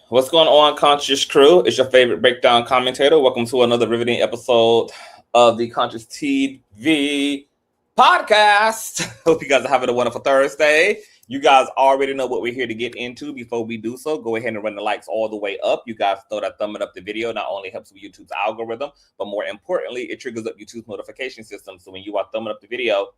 What's going on, Conscious crew? It's your favorite breakdown commentator. Welcome to another riveting episode of the Consciouztv podcast. Hope you guys are having a wonderful Thursday. You guys already know what we're here to get into. Before we do so, go ahead and run the likes all the way up. You guys throw that thumbing up the video. Not only helps with YouTube's algorithm, but more importantly, it triggers up YouTube's notification system. So when you are thumbing up the video,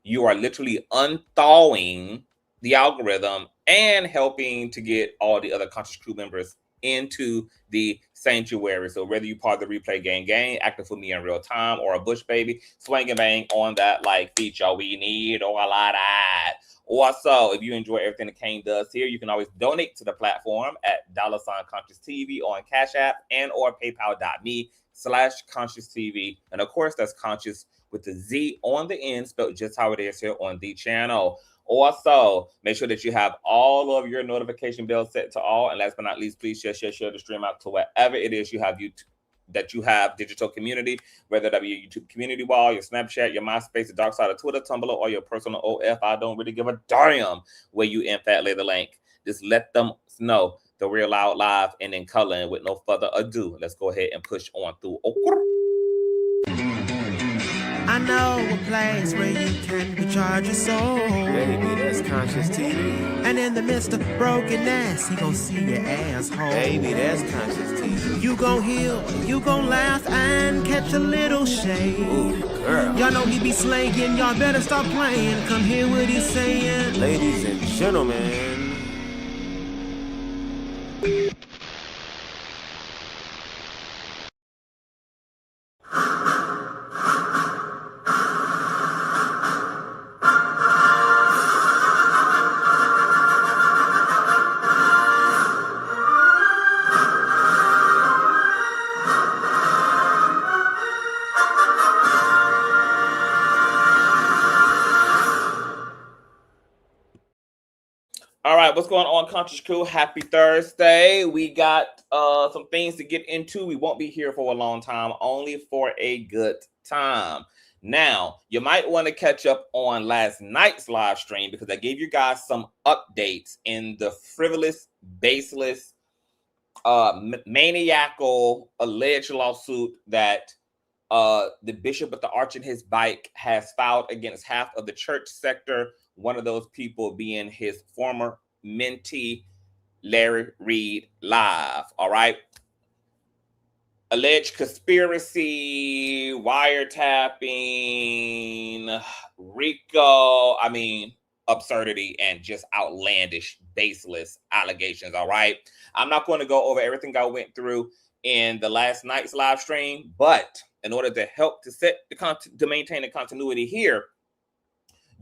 you are literally unthawing the algorithm and helping to get all the other Conscious crew members into the sanctuary. So whether you part of the replay gang, active for me in real time, or a bush baby, swing and bang on that like feature we need, or a lot of that. Also, if you enjoy everything that Kane does here, you can always donate to the platform at $Consciouztv on Cash App and or paypal.me/Consciouztv. And of course, that's Conscious with the Z on the end, spelled just how it is here on the channel. Also, make sure that you have all of your notification bells set to all. And last but not least, please share the stream out to wherever it is you have digital community, whether that be your YouTube community wall, your Snapchat, your MySpace, the dark side of Twitter, Tumblr, or your personal OF. I don't really give a damn where you in fact lay the link. Just let them know the Real Loud Live and in color. And with no further ado, let's go ahead and push on through. I know a place where you can recharge your soul. Baby, that's Consciouztv. And in the midst of brokenness, he gon' see your asshole. Baby, that's Consciouztv. You gon' heal, you gon' laugh and catch a little shade. Ooh, girl. Y'all know he be slaying, y'all better stop playing. Come hear what he's saying. Ladies and gentlemen. All right, what's going on, Conscious crew? Happy Thursday. We got some things to get into. We won't be here for a long time, only for a good time. Now, you might want to catch up on last night's live stream because I gave you guys some updates in the frivolous, baseless, maniacal, alleged lawsuit that the bishop with the arch in his bike has filed against half of the church sector. One of those people being his former mentee, Larry Reid, live. All right. Alleged conspiracy, wiretapping, RICO. Absurdity and just outlandish, baseless allegations. All right. I'm not going to go over everything I went through in the last night's live stream, but in order to help to maintain the continuity here,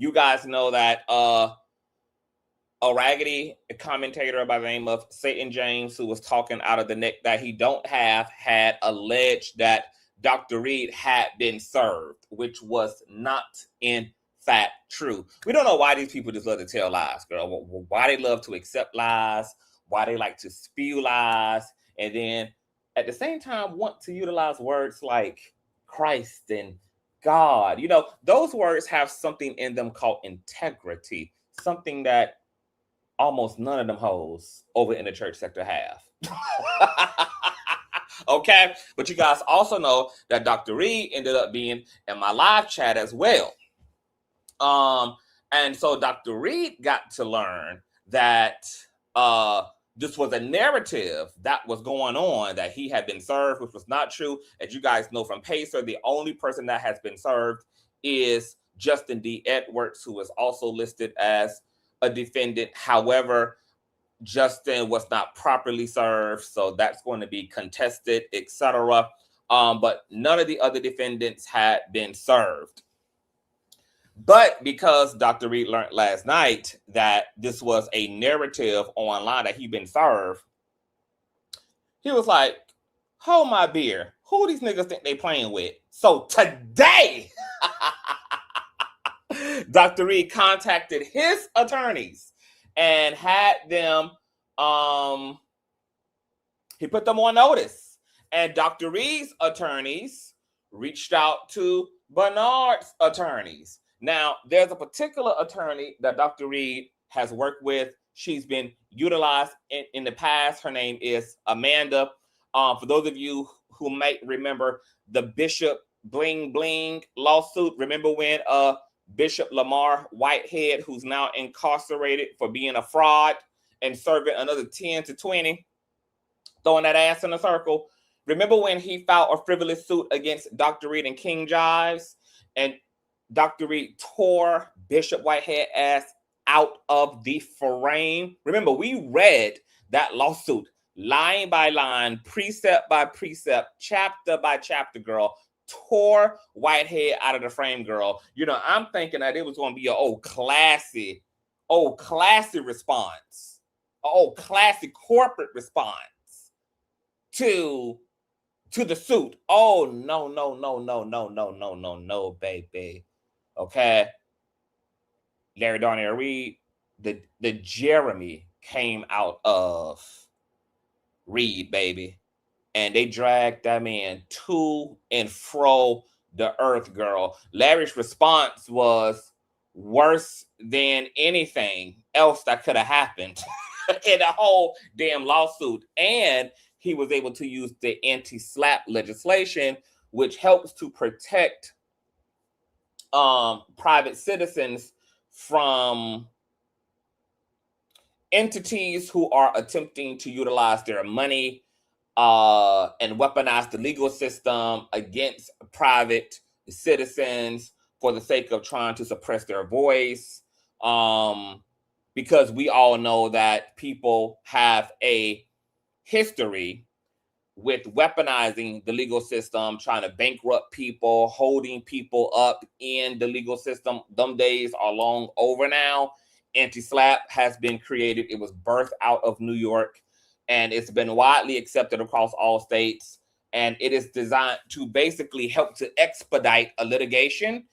you guys know that a raggedy commentator by the name of Satan James, who was talking out of the neck that he don't have, had alleged that Dr. Reid had been served, which was not in fact true. We don't know why these people just love to tell lies, girl. Why they love to accept lies, why they like to spew lies, and then at the same time want to utilize words like Christ and God. You know, those words have something in them called integrity, something that almost none of them hoes over in the church sector have. Okay, but you guys also know that Dr. Reid ended up being in my live chat as well. And so Dr. Reid got to learn that this was a narrative that was going on, that he had been served, which was not true. As you guys know from Pacer, the only person that has been served is Justin D. Edwards, who is also listed as a defendant. However, Justin was not properly served, so that's going to be contested, etc. But none of the other defendants had been served. But because Dr. Reid learned last night that this was a narrative online that he'd been served, he was like, hold my beer. Who these niggas think they playing with? So today, Dr. Reid contacted his attorneys and had them, he put them on notice. And Dr. Reid's attorneys reached out to Bernard's attorneys. Now, there's a particular attorney that Dr. Reid has worked with. she's been utilized in the past. Her name is Amanda. For those of you who might remember the Bishop Bling Bling lawsuit, remember when Bishop Lamar Whitehead, who's now incarcerated for being a fraud and serving another 10 to 20, throwing that ass in a circle. Remember when he filed a frivolous suit against Dr. Reid and King Jives, and Dr. Reid tore Bishop Whitehead ass out of the frame? Remember, we read that lawsuit line by line, precept by precept, chapter by chapter, girl. Tore Whitehead out of the frame, girl. You know, I'm thinking that it was going to be an old classy response, an old classy corporate response to the suit. Oh, no, baby. Okay. Larry Darnell Reid, the Jeremy came out of Reid, baby. And they dragged that man to and fro the earth, girl. Larry's response was worse than anything else that could have happened in the whole damn lawsuit. And he was able to use the anti-SLAPP legislation, which helps to protect private citizens from entities who are attempting to utilize their money and weaponize the legal system against private citizens for the sake of trying to suppress their voice. Because we all know that people have a history with weaponizing the legal system, trying to bankrupt people, holding people up in the legal system. Them days are long over now. Anti-SLAPP has been created. It was birthed out of New York, and it's been widely accepted across all states. And it is designed to basically help to expedite a litigation,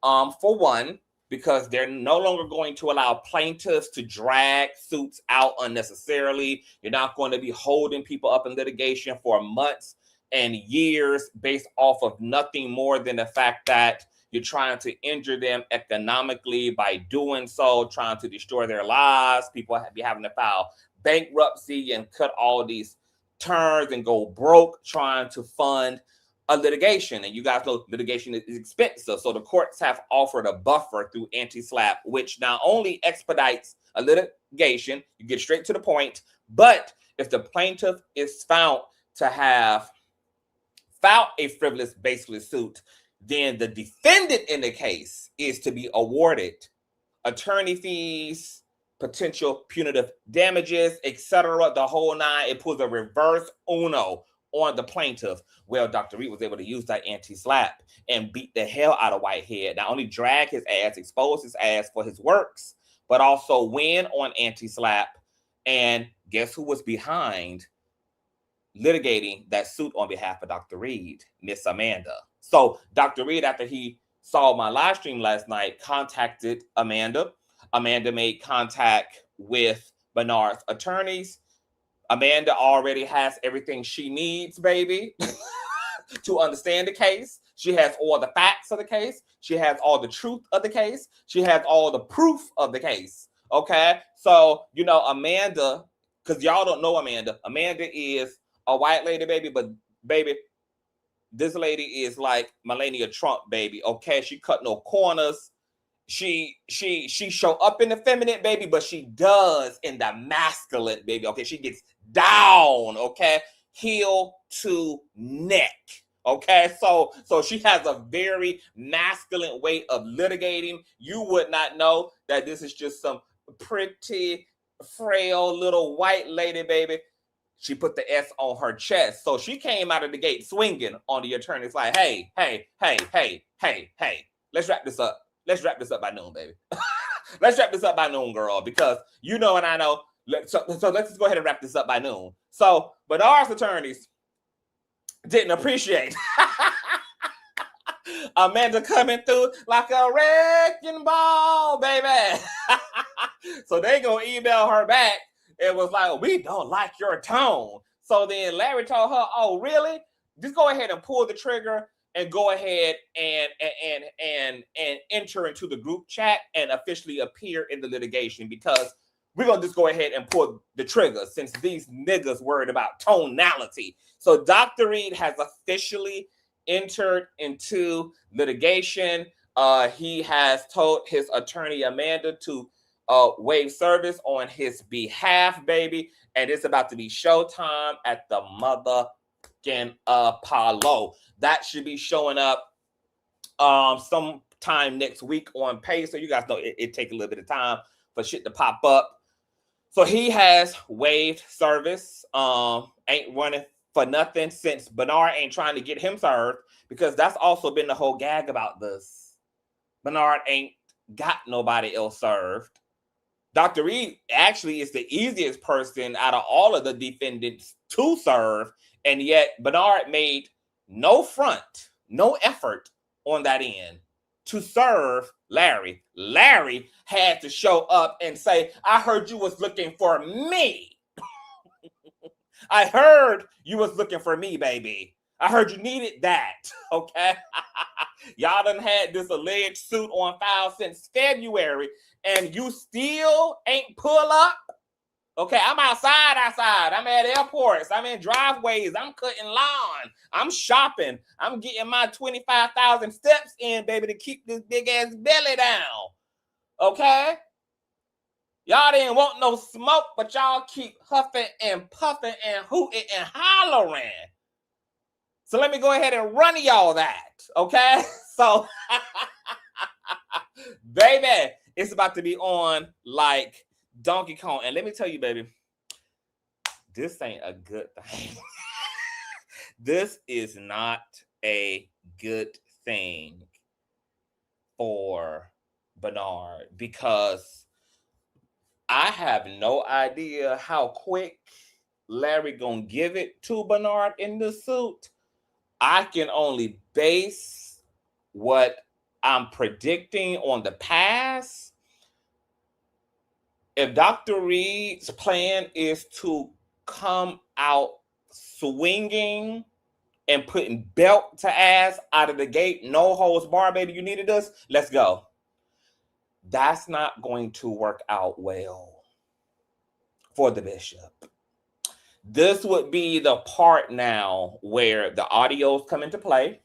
for one, because they're no longer going to allow plaintiffs to drag suits out unnecessarily. You're not going to be holding people up in litigation for months and years based off of nothing more than the fact that you're trying to injure them economically by doing so, trying to destroy their lives. People be having to file bankruptcy and cut all these terms and go broke trying to fund a litigation. And you guys know litigation is expensive. So the courts have offered a buffer through anti-SLAPP, which not only expedites a litigation, you get straight to the point, but if the plaintiff is found to have filed a frivolous, baseless suit, then the defendant in the case is to be awarded attorney fees, potential punitive damages, etc. The whole nine. It puts a reverse uno on the plaintiff. Well, Dr. Reid was able to use that anti-SLAPP and beat the hell out of Whitehead. Not only drag his ass, expose his ass for his works, but also win on anti-SLAPP. And guess who was behind litigating that suit on behalf of Dr. Reid? Miss Amanda. So Dr. Reid, after he saw my live stream last night, contacted Amanda. Amanda made contact with Bernard's attorneys. Amanda already has everything she needs, baby, to understand the case. She has all the facts of the case. She has all the truth of the case. She has all the proof of the case. Okay? So, you know, Amanda, because y'all don't know Amanda. Amanda is a white lady, baby, but baby, this lady is like Melania Trump, baby. Okay? She cut no corners. She show up in the feminine, baby, but she does in the masculine, baby. Okay, she gets down, okay, heel to neck. Okay, so she has a very masculine way of litigating. You would not know that this is just some pretty frail little white lady, baby. She put the S on her chest. So she came out of the gate swinging on the attorneys like, hey, let's wrap this up. Let's wrap this up by noon, baby. Let's wrap this up by noon, girl, because you know and I know. So let's just go ahead and wrap this up by noon. So, but our attorneys didn't appreciate Amanda coming through like a wrecking ball, baby. So they gonna email her back. It was like, we don't like your tone. So then Larry told her, oh, really? Just go ahead and pull the trigger and go ahead and enter into the group chat and officially appear in the litigation, because we're going to just go ahead and pull the trigger since these niggas worried about tonality. So Dr. Reid has officially entered into litigation. He has told his attorney Amanda to waive service on his behalf, baby. And it's about to be showtime at the motherfucking Apollo. That should be showing up sometime next week on pay. So you guys know it take a little bit of time for shit to pop up. So he has waived service. Ain't running for nothing since Bernard ain't trying to get him served, because that's also been the whole gag about this. Bernard ain't got nobody else served. Dr. Reid actually is the easiest person out of all of the defendants to serve, and yet Bernard made no front, no effort on that end to serve Larry. Larry had to show up and say, I heard you was looking for me. I heard you was looking for me, baby. I heard you needed that, okay? Y'all done had this alleged suit on file since February, and you still ain't pull up? Okay, I'm outside. I'm at airports. I'm in driveways. I'm cutting lawn. I'm shopping. I'm getting my 25,000 steps in, baby, to keep this big-ass belly down, okay? Y'all didn't want no smoke, but y'all keep huffing and puffing and hooting and hollering. So let me go ahead and run y'all that, okay? So, baby, it's about to be on like Donkey Kong. And let me tell you, baby, this ain't a good thing. This is not a good thing for Bernard, because I have no idea how quick Larry gonna give it to Bernard in the suit. I can only base what I'm predicting on the past. If Dr. Reid's plan is to come out swinging and putting belt to ass out of the gate, no holds barred, baby, you needed us, let's go. That's not going to work out well for the bishop. This would be the part now where the audios come into play.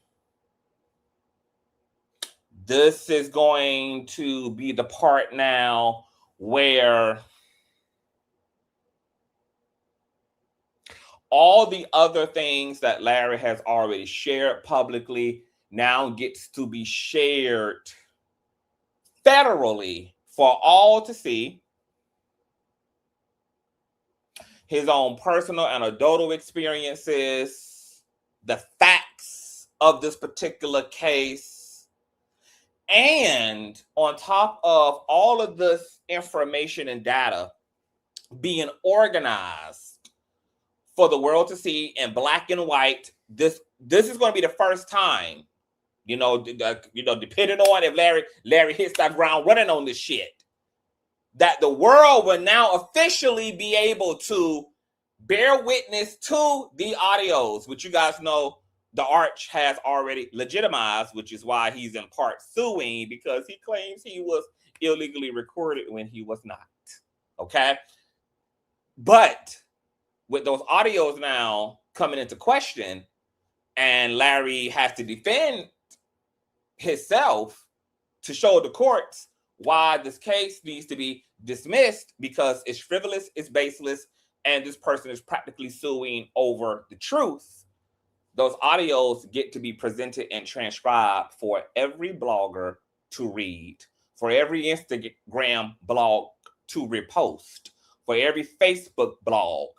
This is going to be the part now where all the other things that Larry has already shared publicly now gets to be shared federally for all to see. His own personal and adult experiences, the facts of this particular case, and on top of all of this information and data being organized for the world to see in black and white, this is going to be the first time, depending on if Larry hits that ground running on this shit, that the world will now officially be able to bear witness to the audios, which you guys know the Arch has already legitimized, which is why he's in part suing, because he claims he was illegally recorded when he was not. Okay? But with those audios now coming into question, and Larry has to defend himself to show the courts why this case needs to be dismissed, because it's frivolous, it's baseless, and this person is practically suing over the truth. Those audios get to be presented and transcribed for every blogger to read, for every Instagram blog to repost, for every Facebook blog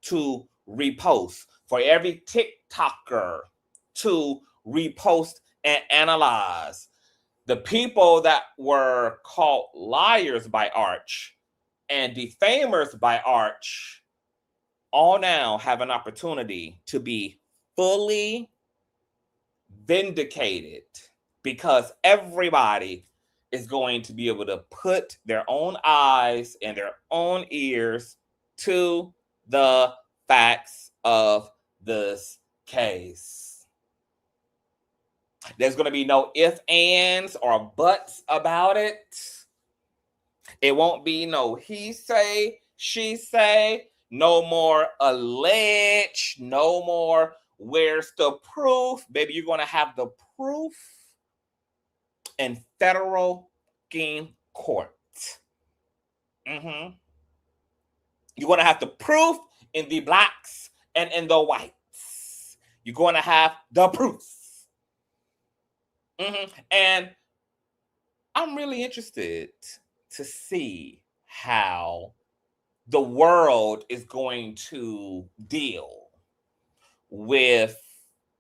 to repost, for every TikToker to repost and analyze. The people that were called liars by Arch and defamers by Arch all now have an opportunity to be fully vindicated, because everybody is going to be able to put their own eyes and their own ears to the facts of this case. There's going to be no ifs, ands, or buts about it. It won't be no he say, she say, no more allege, no more where's the proof. Baby, you're going to have the proof in federal court. You're going to have the proof in the blacks and in the whites. You're going to have the proof. And I'm really interested to see how the world is going to deal with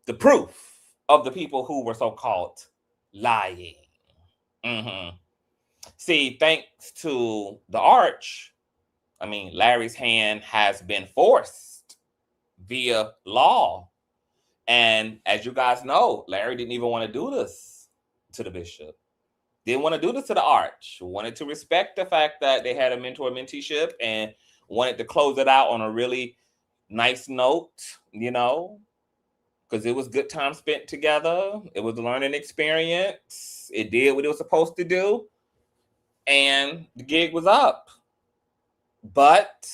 the proof of the people who were so-called lying. See, thanks to the arch, I mean, Larry's hand has been forced via law. And as you guys know, Larry didn't even want to do this to the bishop. Didn't want to do this to the arch. Wanted to respect the fact that they had a mentor-menteeship and wanted to close it out on a really nice note, you know, because it was good time spent together. It was a learning experience. It did what it was supposed to do. And the gig was up. But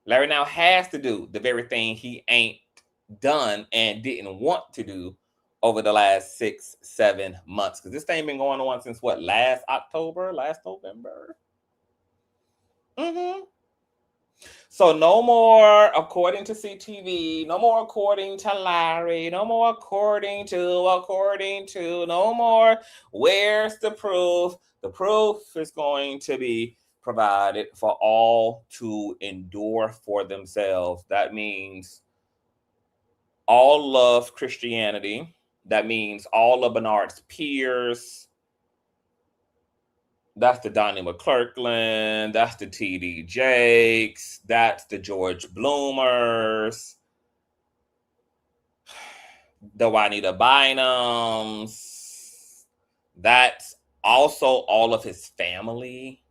Larry now has to do the very thing he ain't done and didn't want to do over the last 6-7 months. Because this thing been going on since what, last November? So no more according to CTV, no more according to Larry, no more according to, no more where's the proof. The proof is going to be provided for all to endure for themselves. That means all of Christianity. That means all of Bernard's peers. That's the Donnie McClurkin. That's the T.D. Jakes. That's the George Bloomers. The Juanita Bynums. That's also all of his family,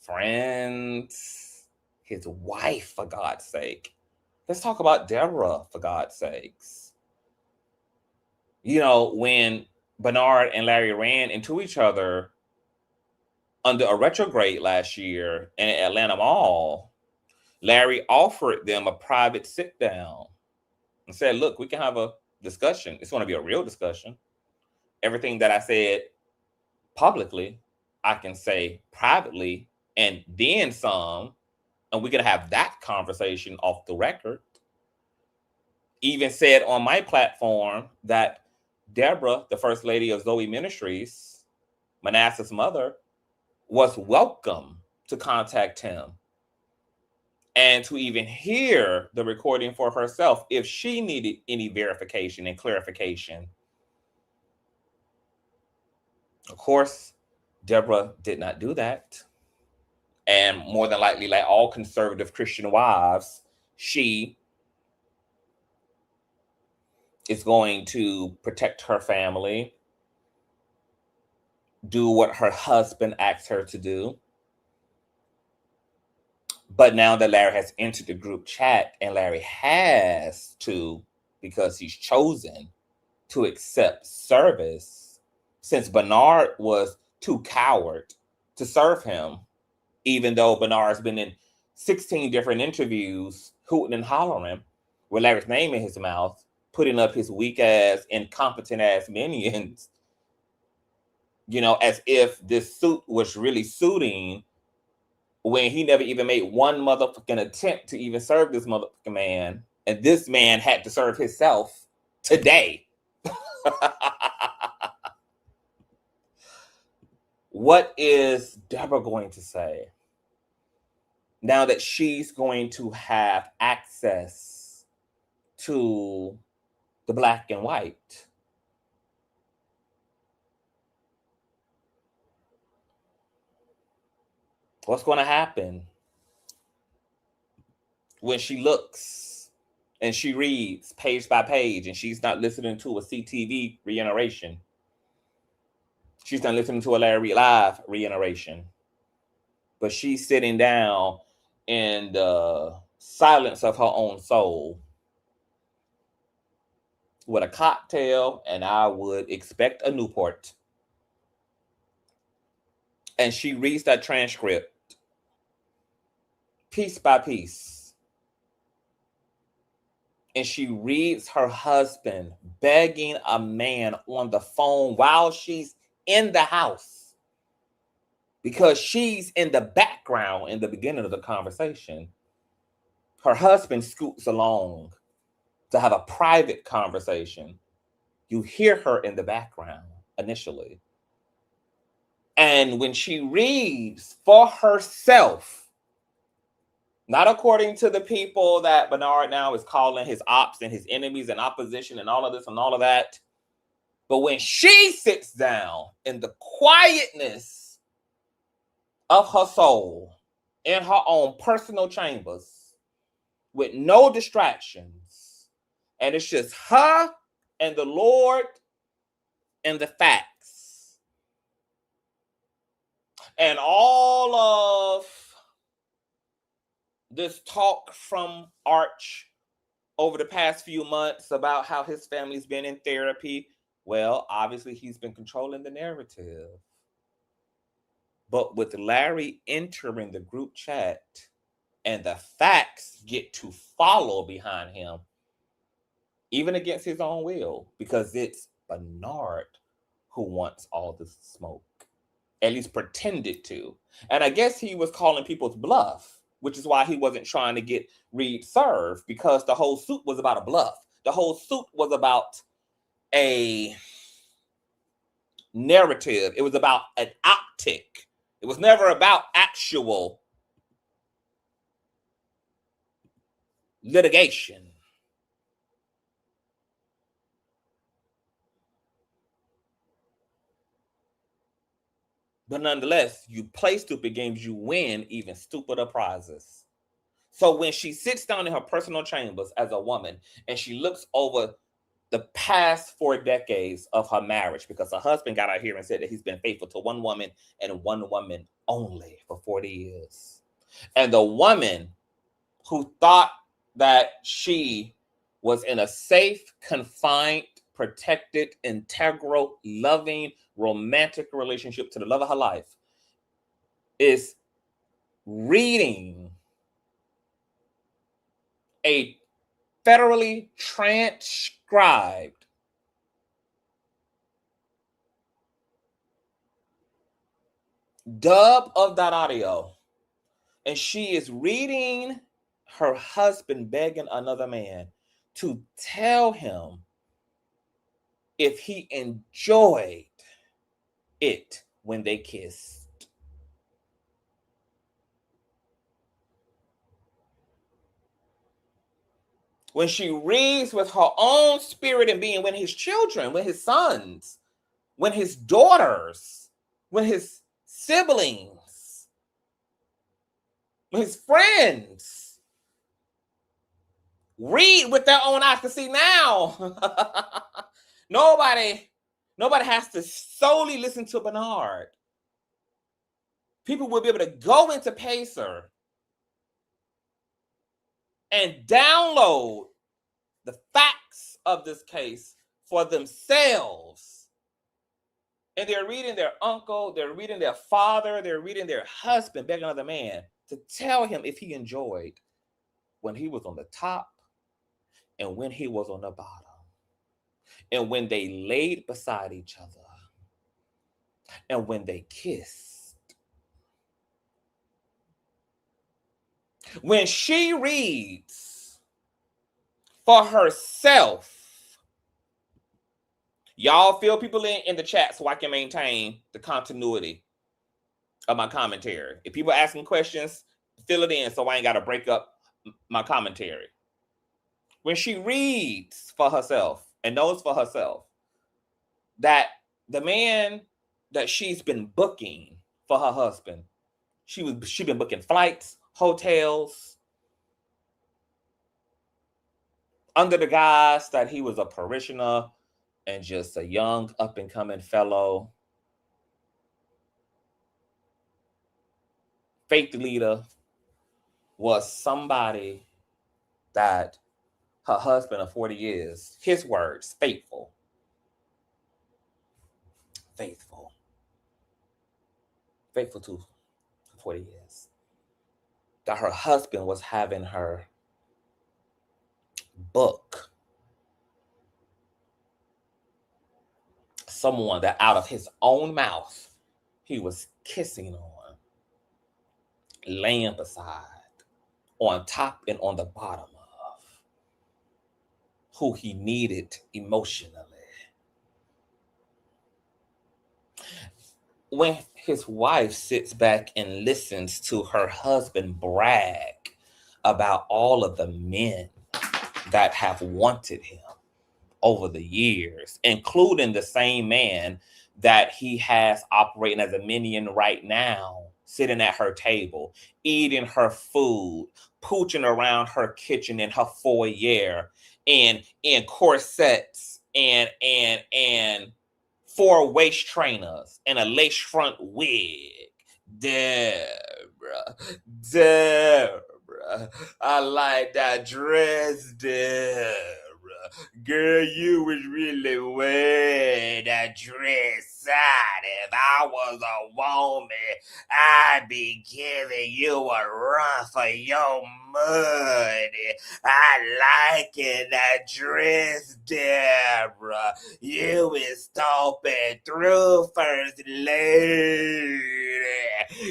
friends, his wife, for God's sake. Let's talk about Deborah, for God's sakes. You know, when Bernard and Larry ran into each other under a retrograde last year in Atlanta Mall, Larry offered them a private sit down and said, look, we can have a discussion. It's going to be a real discussion. Everything that I said publicly, I can say privately and then some, and we can have that conversation off the record. Even said on my platform that Deborah, the first lady of Zoe Ministries, Manasseh's mother, was welcome to contact him and to even hear the recording for herself if she needed any verification and clarification. Of course, Deborah did not do that. And more than likely, like all conservative Christian wives, she is going to protect her family, do what her husband asked her to do. But now that Larry has entered the group chat and Larry has to, because he's chosen to accept service, since Bernard was too coward to serve him, even though Bernard's been in 16 different interviews, hooting and hollering, with Larry's name in his mouth, putting up his weak ass, incompetent ass minions, you know, as if this suit was really suiting when he never even made one motherfucking attempt to even serve this motherfucking man. And this man had to serve himself today. What is Deborah going to say now that she's going to have access to the black and white? What's going to happen when she looks and she reads page by page and she's not listening to a CTV reiteration? She's not listening to a Larry Live reiteration. But she's sitting down in the silence of her own soul with a cocktail, and I would expect a Newport. And she reads that transcript piece by piece. And she reads her husband begging a man on the phone while she's in the house, because she's in the background in the beginning of the conversation. Her husband scoots along to have a private conversation. You hear her in the background initially. And when she reads for herself, not according to the people that Bernard now is calling his ops and his enemies and opposition and all of this and all of that, but when she sits down in the quietness of her soul, in her own personal chambers, with no distractions, and it's just her and the Lord and the facts, and all of this talk from Arch over the past few months about how his family's been in therapy. Well, obviously he's been controlling the narrative. But with Larry entering the group chat and the facts get to follow behind him, even against his own will, because it's Bernard who wants all this smoke, at least pretended to. And I guess he was calling people's bluff, which is why he wasn't trying to get Reid served, because the whole suit was about a bluff. The whole suit was about a narrative. It was about an optic. It was never about actual litigation. But nonetheless, you play stupid games, you win even stupider prizes. So when she sits down in her personal chambers as a woman and she looks over the past 4 decades of her marriage, because her husband got out here and said that he's been faithful to one woman and one woman only for 40 years. And the woman who thought that she was in a safe, confined, protected, integral, loving, romantic relationship to the love of her life is reading a federally transcribed dub of that audio, and she is reading her husband begging another man to tell him if he enjoyed it when they kissed. When she reads with her own spirit and being, when his children, when his sons, when his daughters, when his siblings, when his friends read with their own eyes, to see now nobody has to solely listen to Bernard. People will be able to go into Pacer and download the facts of this case for themselves. And they're reading their uncle, they're reading their father, they're reading their husband begging another man to tell him if he enjoyed when he was on the top and when he was on the bottom, and when they laid beside each other, and when they kissed. When she reads for herself, y'all fill people in the chat so I can maintain the continuity of my commentary. If people are asking questions, fill it in so I ain't got to break up my commentary. When she reads for herself and knows for herself that the man that she's been booking for her husband, she been booking flights, hotels, under the guise that he was a parishioner and just a young up-and-coming fellow faith leader, was somebody that her husband of 40 years, his words, faithful, faithful to for 40 years, that her husband was having her book someone that out of his own mouth he was kissing on, laying beside, on top and on the bottom of, who he needed emotionally. When his wife sits back and listens to her husband brag about all of the men that have wanted him over the years, including the same man that he has operating as a minion right now, sitting at her table, eating her food, pooching around her kitchen in her foyer, and in corsets and 4 waist trainers and a lace front wig. Deborah, I like that dress, Deborah. Girl, you was really wearing that dress out. If I was a woman, I'd be giving you a run for your money. I like it, that dress, Deborah. You is stomping through, first lady.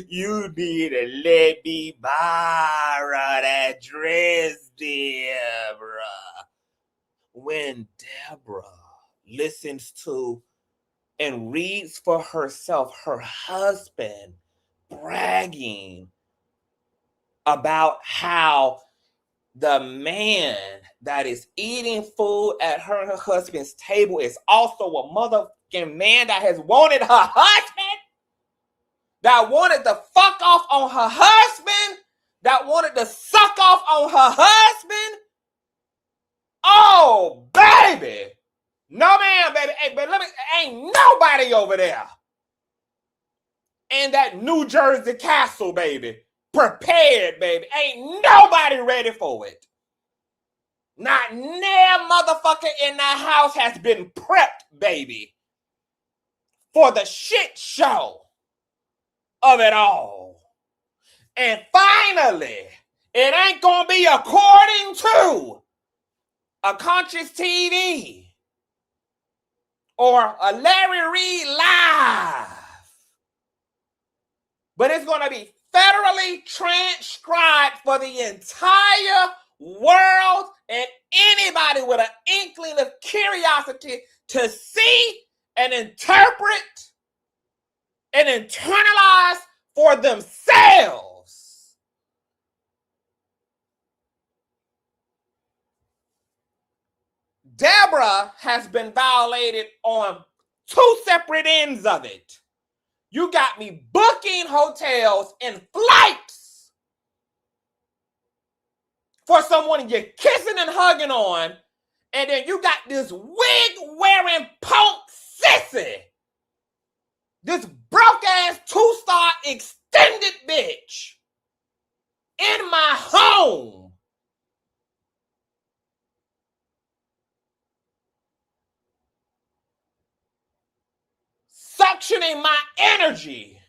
You need to let me borrow that dress, Deborah. When Deborah listens to and reads for herself her husband bragging about how the man that is eating food at her and her husband's table is also a motherfucking man that has wanted her husband, that wanted to fuck off on her husband, that wanted to suck off on her husband. Oh, baby. No, ma'am, baby. Hey, but ain't nobody over there in that New Jersey castle, baby, prepared, baby. Ain't nobody ready for it. Not near motherfucker in that house has been prepped, baby, for the shit show of it all. And finally, it ain't gonna be according to a Consciouztv or a Larry Reid live, but it's going to be federally transcribed for the entire world and anybody with an inkling of curiosity to see and interpret and internalize for themselves. Deborah has been violated on 2 separate ends of it. You got me booking hotels and flights for someone you're kissing and hugging on, and then you got this wig-wearing punk sissy, this broke-ass 2-star extended bitch in my home, suctioning my energy,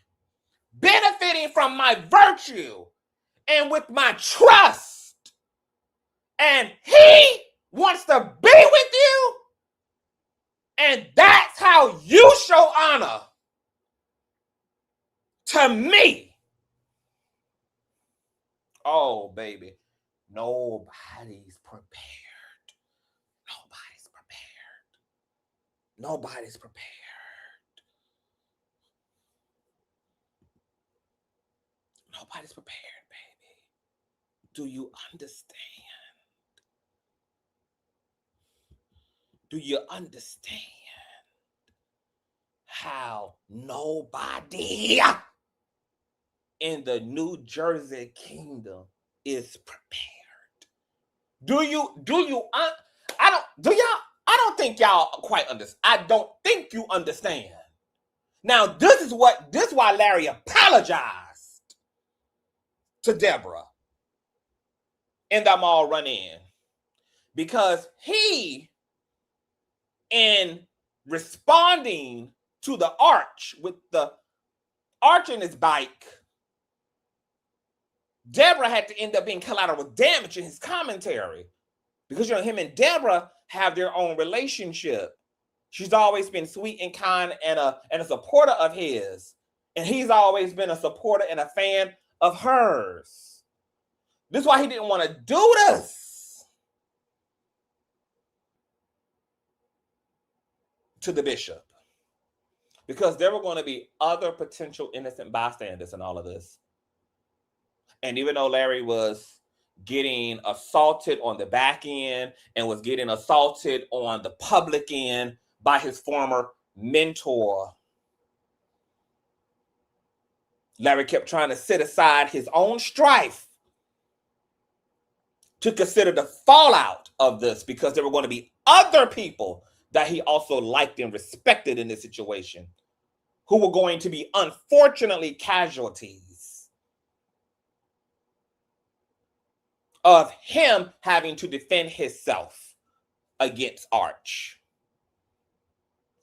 benefiting from my virtue and with my trust. And he wants to be with you. And that's how you show honor to me. Oh, baby. Nobody's prepared. Nobody's prepared. Nobody's prepared. Nobody's prepared, baby. Do you understand? Do you understand how nobody in the New Jersey kingdom is prepared? I don't think y'all quite understand. I don't think you understand. Now, this is why Larry apologized to Deborah in that mall run in, because he, in responding to the arch with the Arch in his bike. Deborah had to end up being collateral damage in his commentary because, him and Deborah have their own relationship. She's always been sweet and kind and a supporter of his. And he's always been a supporter and a fan of hers. This is why he didn't want to do this to the bishop. Because there were going to be other potential innocent bystanders in all of this. And even though Larry was getting assaulted on the back end and was getting assaulted on the public end by his former mentor, Larry kept trying to set aside his own strife to consider the fallout of this, because there were going to be other people that he also liked and respected in this situation who were going to be, unfortunately, casualties of him having to defend himself against Arch,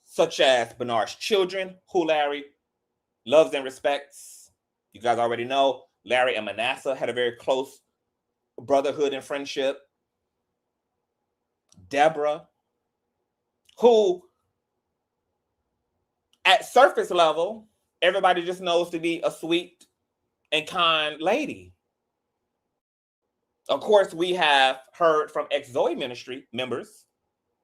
such as Bernard's children, who Larry loves and respects. You guys already know Larry and Manasseh had a very close brotherhood and friendship. Deborah, who at surface level, everybody just knows to be a sweet and kind lady. Of course, we have heard from ex-Zoe ministry members,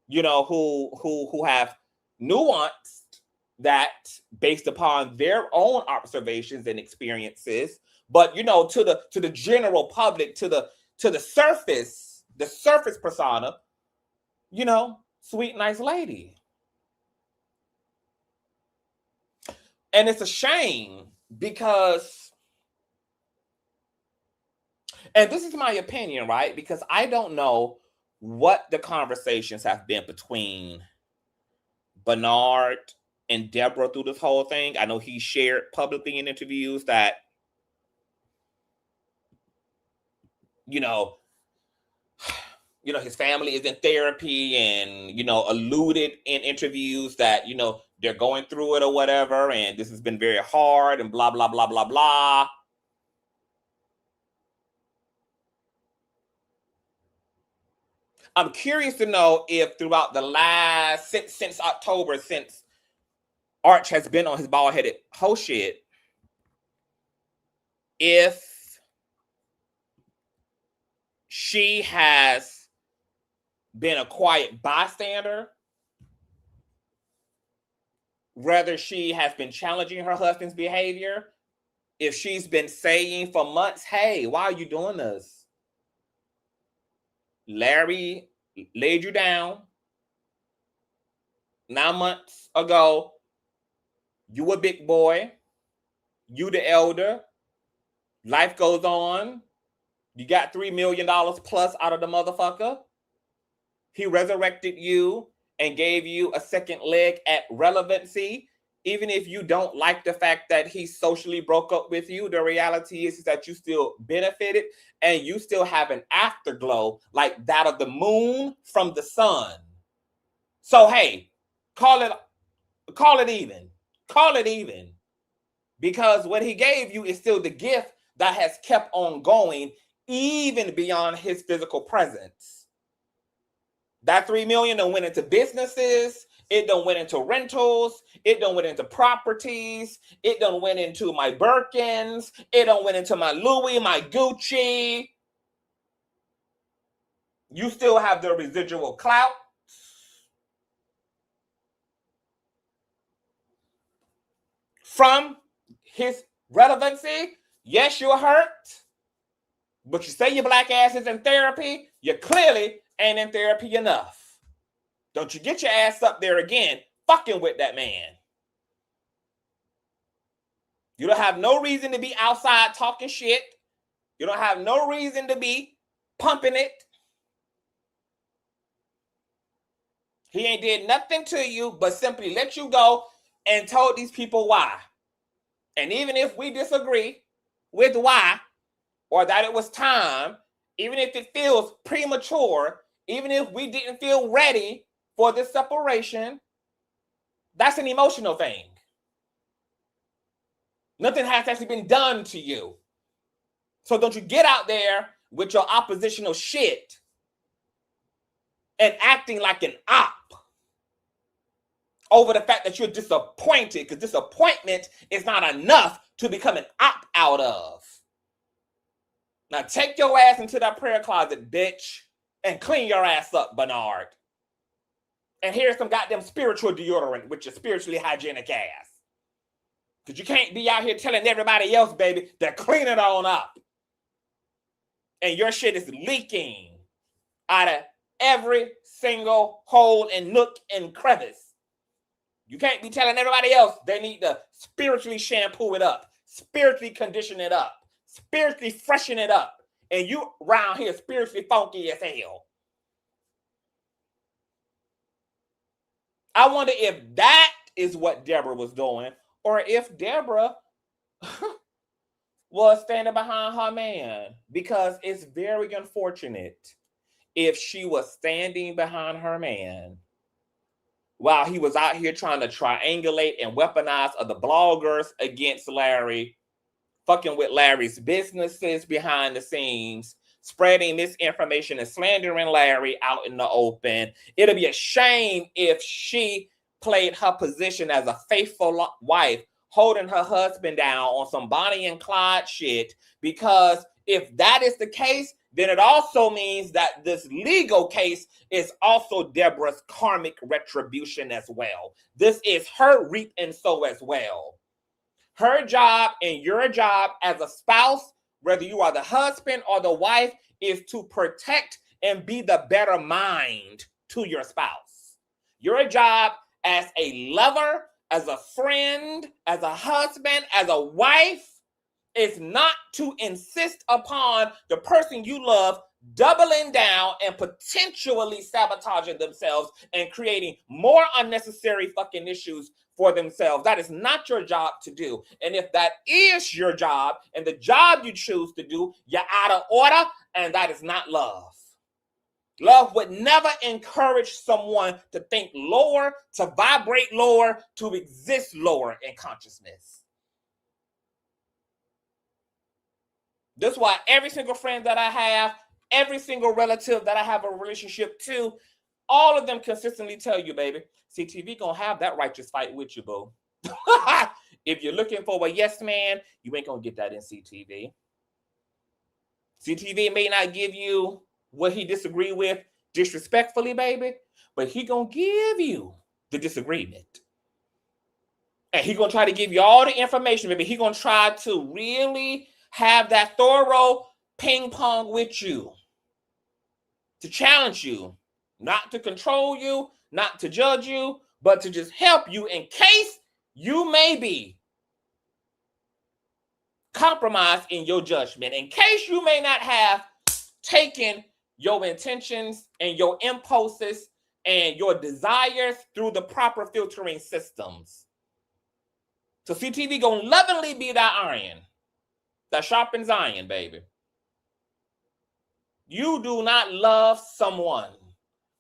who have nuanced that based upon their own observations and experiences. But to the general public, to the surface persona, sweet, nice lady. And it's a shame because, and this is my opinion, right? Because I don't know what the conversations have been between Bernard and Deborah through this whole thing. I know he shared publicly in interviews that, his family is in therapy, and, alluded in interviews that, they're going through it or whatever, and this has been very hard and blah, blah, blah, blah, blah. I'm curious to know if throughout the last, since October, since Arch has been on his bald-headed hoe shit, if she has been a quiet bystander, whether she has been challenging her husband's behavior, if she's been saying for months, hey, why are you doing this? Larry laid you down 9 months ago. You a big boy. You the elder. Life goes on. You got $3 million plus out of the motherfucker. He resurrected you and gave you a second leg at relevancy. Even if you don't like the fact that he socially broke up with you, the reality is that you still benefited and you still have an afterglow like that of the moon from the sun. So, hey, call it even. Call it even. Because what he gave you is still the gift that has kept on going even beyond his physical presence. That $3 million done went into businesses. It done went into rentals. It done went into properties. It done went into my Birkins. It done went into my Louis, my Gucci. You still have the residual clout. From his relevancy. Yes, you're hurt. But you say your black ass is in therapy. You clearly ain't in therapy enough. Don't you get your ass up there again fucking with that man. You don't have no reason to be outside talking shit. You don't have no reason to be pumping it. He ain't did nothing to you but simply let you go and told these people why. And even if we disagree with why, or that it was time, even if it feels premature, even if we didn't feel ready for this separation, that's an emotional thing. Nothing has actually been done to you. So don't you get out there with your oppositional shit and acting like an op over the fact that you're disappointed, because disappointment is not enough to become an op out of. Now take your ass into that prayer closet, bitch, and clean your ass up, Bernard. And here's some goddamn spiritual deodorant with your spiritually hygienic ass. Because you can't be out here telling everybody else, baby, to clean it on up. And your shit is leaking out of every single hole and nook and crevice. You can't be telling everybody else they need to spiritually shampoo it up, spiritually condition it up, spiritually freshen it up. And you around here spiritually funky as hell. I wonder if that is what Deborah was doing, or if Deborah was standing behind her man, because it's very unfortunate if she was standing behind her man while he was out here trying to triangulate and weaponize other bloggers against Larry, fucking with Larry's businesses behind the scenes, spreading misinformation and slandering Larry out in the open. It'll be a shame if she played her position as a faithful wife, holding her husband down on some Bonnie and Clyde shit, because if that is the case, then it also means that this legal case is also Deborah's karmic retribution as well. This is her reap and sow as well. Her job and your job as a spouse, whether you are the husband or the wife, is to protect and be the better mind to your spouse. Your job as a lover, as a friend, as a husband, as a wife, is not to insist upon the person you love doubling down and potentially sabotaging themselves and creating more unnecessary fucking issues for themselves. That is not your job to do. And if that is your job and the job you choose to do, you're out of order, and that is not love. Love would never encourage someone to think lower, to vibrate lower, to exist lower in consciousness. That's why every single friend that I have, every single relative that I have a relationship to, all of them consistently tell you, baby, CTV gonna have that righteous fight with you, boo. If you're looking for a yes man, you ain't gonna get that in CTV. CTV may not give you what he disagree with disrespectfully, baby, but he gonna give you the disagreement. And he gonna try to give you all the information, baby. He gonna try to really have that thorough ping pong with you, to challenge you, not to control you, not to judge you, but to just help you in case you may be compromised in your judgment, in case you may not have taken your intentions and your impulses and your desires through the proper filtering systems. So CTV gonna lovingly be that iron that sharpens iron, baby. You do not love someone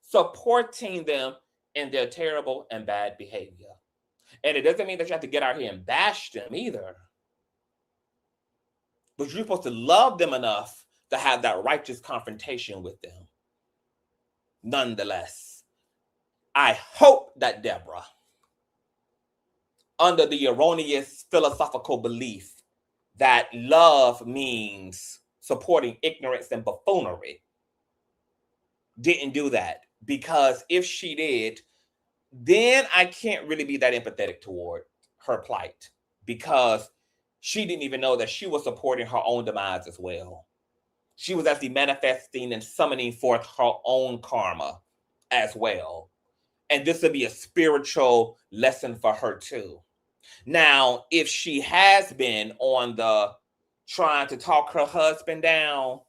supporting them in their terrible and bad behavior. And it doesn't mean that you have to get out here and bash them either. But you're supposed to love them enough to have that righteous confrontation with them. Nonetheless, I hope that Deborah, under the erroneous philosophical belief that love means supporting ignorance and buffoonery, didn't do that. Because if she did, then I can't really be that empathetic toward her plight, because she didn't even know that she was supporting her own demise as well. She was actually manifesting and summoning forth her own karma as well. And this would be a spiritual lesson for her too. Now, if she has been on the trying to talk her husband down,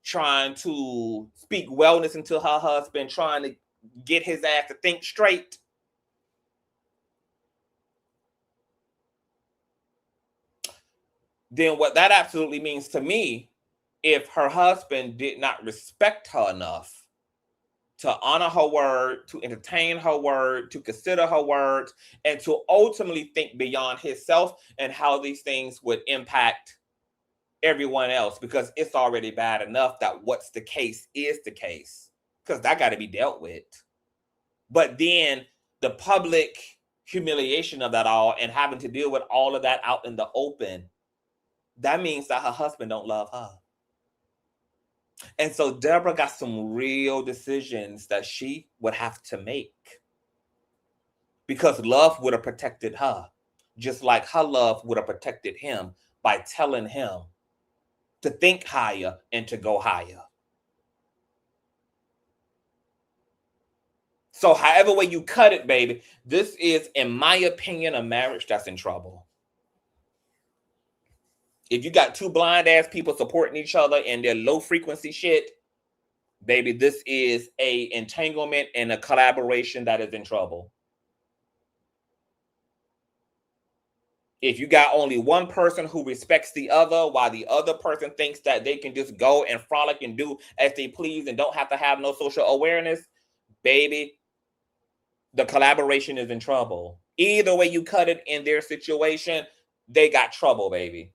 trying to speak wellness into her husband, trying to get his ass to think straight, then what that absolutely means to me, if her husband did not respect her enough to honor her word, to entertain her word, to consider her words, and to ultimately think beyond himself and how these things would impact everyone else, because it's already bad enough that what's the case is the case, because that got to be dealt with. But then the public humiliation of that all and having to deal with all of that out in the open, that means that her husband don't love her. And so Deborah got some real decisions that she would have to make, because love would have protected her, just like her love would have protected him by telling him to think higher and to go higher. So however way you cut it, baby, this is, in my opinion, a marriage that's in trouble. If you got two blind ass people supporting each other in their low frequency shit, baby, this is a entanglement and a collaboration that is in trouble. If you got only one person who respects the other, while the other person thinks that they can just go and frolic and do as they please and don't have to have no social awareness, baby, the collaboration is in trouble. Either way you cut it in their situation, they got trouble, baby.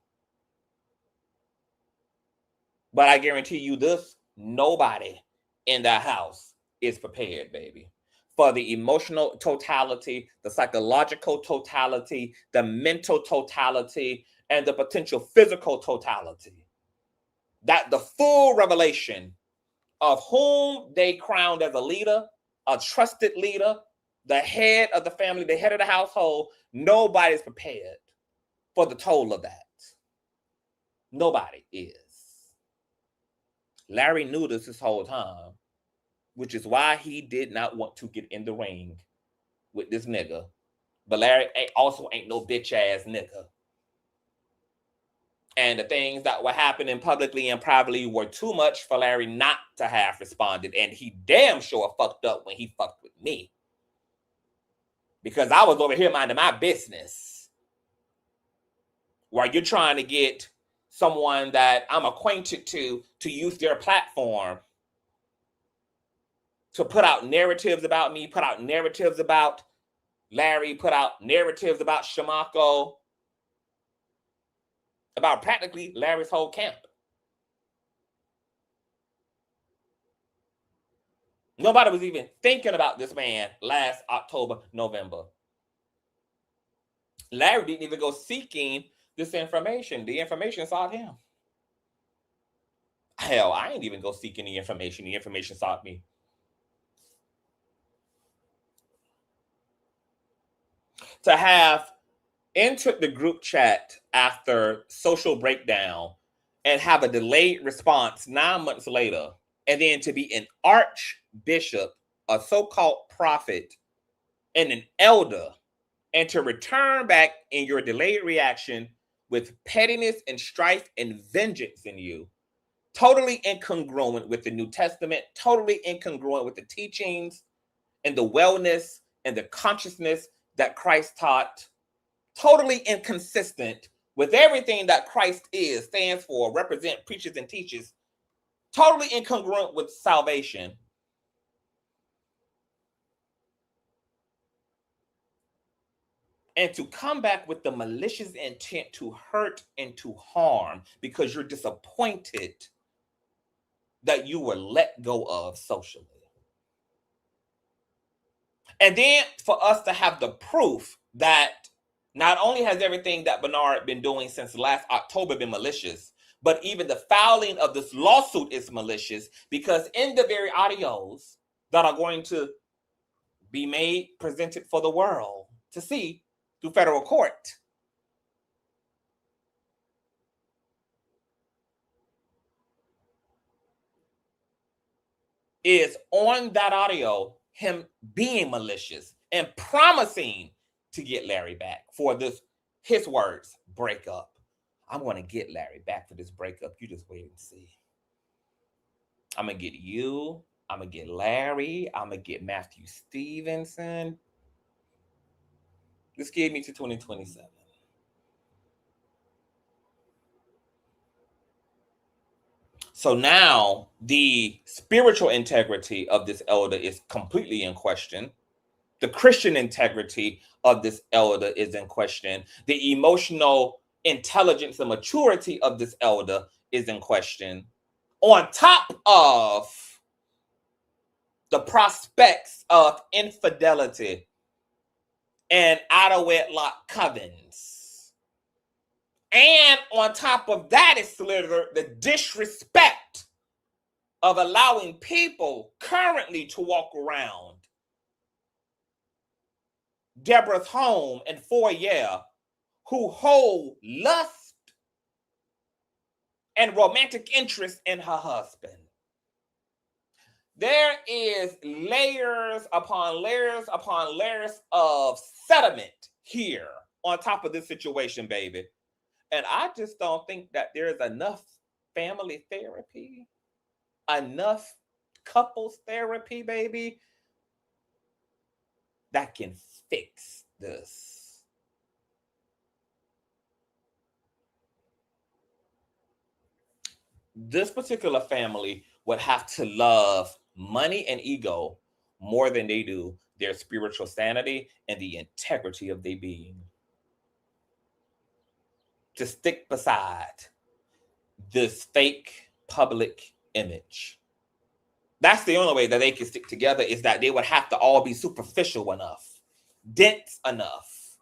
But I guarantee you this, nobody in that house is prepared, baby, for the emotional totality, the psychological totality, the mental totality, and the potential physical totality. That the full revelation of whom they crowned as a leader, a trusted leader, the head of the family, the head of the household, nobody's prepared for the toll of that. Nobody is. Larry knew this whole time, which is why he did not want to get in the ring with this nigga. But Larry also ain't no bitch ass nigga. And the things that were happening publicly and privately were too much for Larry not to have responded. And he damn sure fucked up when he fucked with me, because I was over here minding my business, while you're trying to get someone that I'm acquainted to use their platform to put out narratives about me, put out narratives about Larry, put out narratives about Shamako, about practically Larry's whole camp. Nobody was even thinking about this man last October, November. Larry didn't even go seeking this information. The information sought him. Hell, I ain't even go seeking the information. The information sought me. To have entered the group chat after social breakdown and have a delayed response 9 months later, and then to be an archbishop, a so-called prophet, and an elder, and to return back in your delayed reaction with pettiness and strife and vengeance in you, totally incongruent with the New Testament, totally incongruent with the teachings and the wellness and the consciousness that Christ taught, totally inconsistent with everything that Christ is, stands for, represent, preaches, and teaches, totally incongruent with salvation. And to come back with the malicious intent to hurt and to harm because you're disappointed that you were let go of socially. And then for us to have the proof that not only has everything that Bernard been doing since last October been malicious, but even the filing of this lawsuit is malicious, because in the very audios that are going to be made, presented for the world to see through federal court, is on that audio him being malicious and promising to get Larry back for this, his words, breakup. I'm going to get Larry back for this breakup. You just wait and see. I'm going to get you. I'm going to get Larry. I'm going to get Matthew Stevenson. This gave me to 2027. So now the spiritual integrity of this elder is completely in question. The Christian integrity of this elder is in question. The emotional intelligence and maturity of this elder is in question. On top of the prospects of infidelity and out of wedlock covens. And on top of that is the disrespect of allowing people currently to walk around Deborah's home and foyer who hold lust and romantic interest in her husband. There is layers upon layers upon layers of sediment here on top of this situation, baby. And I just don't think that there's enough family therapy, enough couples therapy, baby, that can fix this. This particular family would have to love money and ego more than they do their spiritual sanity and the integrity of their being. To stick beside this fake public image. That's the only way that they can stick together, is that they would have to all be superficial enough, dense enough,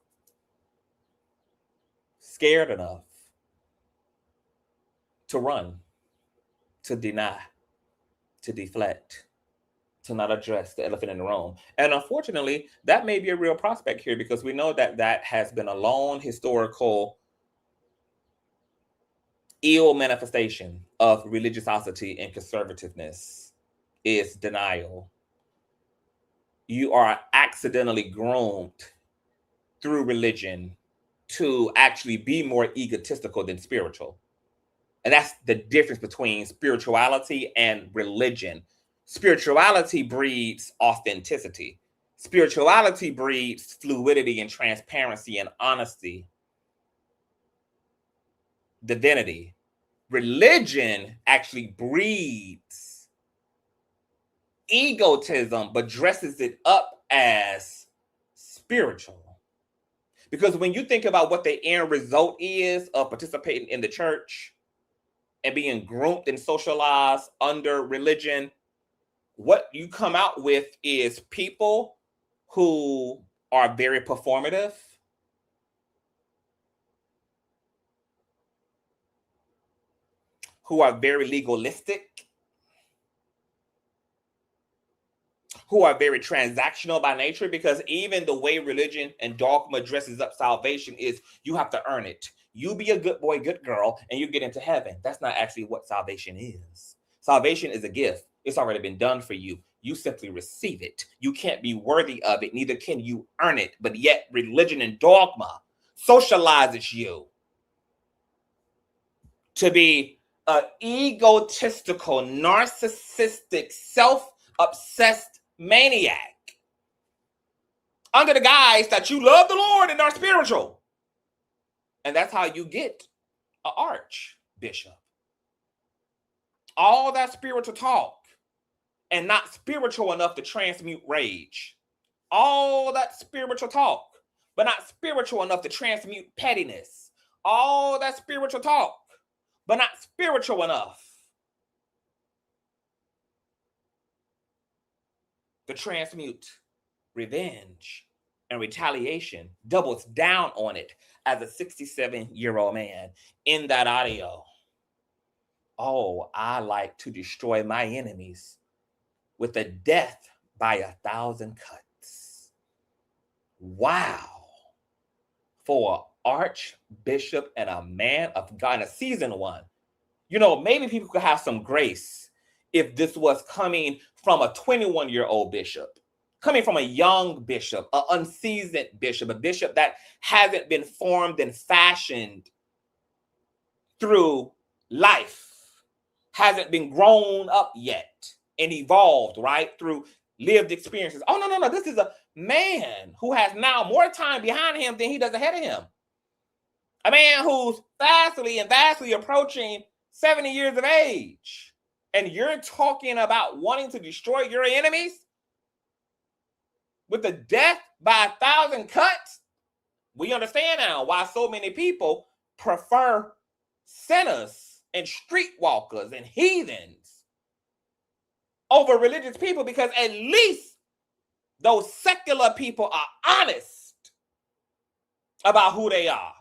scared enough to run, to deny, to deflect, to not address the elephant in the room. And unfortunately, that may be a real prospect here, because we know that that has been a long historical ill manifestation of religiosity and conservativeness is denial. You are accidentally groomed through religion to actually be more egotistical than spiritual. And that's the difference between spirituality and religion. Spirituality breeds authenticity. Spirituality breeds fluidity and transparency and honesty. Divinity. Religion actually breeds egotism, but dresses it up as spiritual. Because when you think about what the end result is of participating in the church and being groomed and socialized under religion, what you come out with is people who are very performative, who are very legalistic, who are very transactional by nature, because even the way religion and dogma dresses up salvation is you have to earn it. You be a good boy, good girl, and you get into heaven. That's not actually what salvation is. Salvation is a gift. It's already been done for you. You simply receive it. You can't be worthy of it, neither can you earn it. But yet religion and dogma socializes you to be an egotistical, narcissistic, self-obsessed maniac under the guise that you love the Lord and are spiritual. And that's how you get an archbishop. All that spiritual talk and not spiritual enough to transmute rage. All that spiritual talk, but not spiritual enough to transmute pettiness. All that spiritual talk, but not spiritual enough to transmute revenge and retaliation. Doubles down on it as a 67-year-old man in that audio. Oh, I like to destroy my enemies with a death by 1,000 cuts. Wow. For an archbishop and a man of God in a season one. You know, maybe people could have some grace if this was coming from a 21-year-old bishop, coming from a young bishop, an unseasoned bishop, a bishop that hasn't been formed and fashioned through life, hasn't been grown up yet and evolved, right, through lived experiences. Oh, no. This is a man who has now more time behind him than he does ahead of him. A man who's vastly approaching 70 years of age. And you're talking about wanting to destroy your enemies with the death by 1,000 cuts? We understand now why so many people prefer sinners and streetwalkers and heathens over religious people, because at least those secular people are honest about who they are.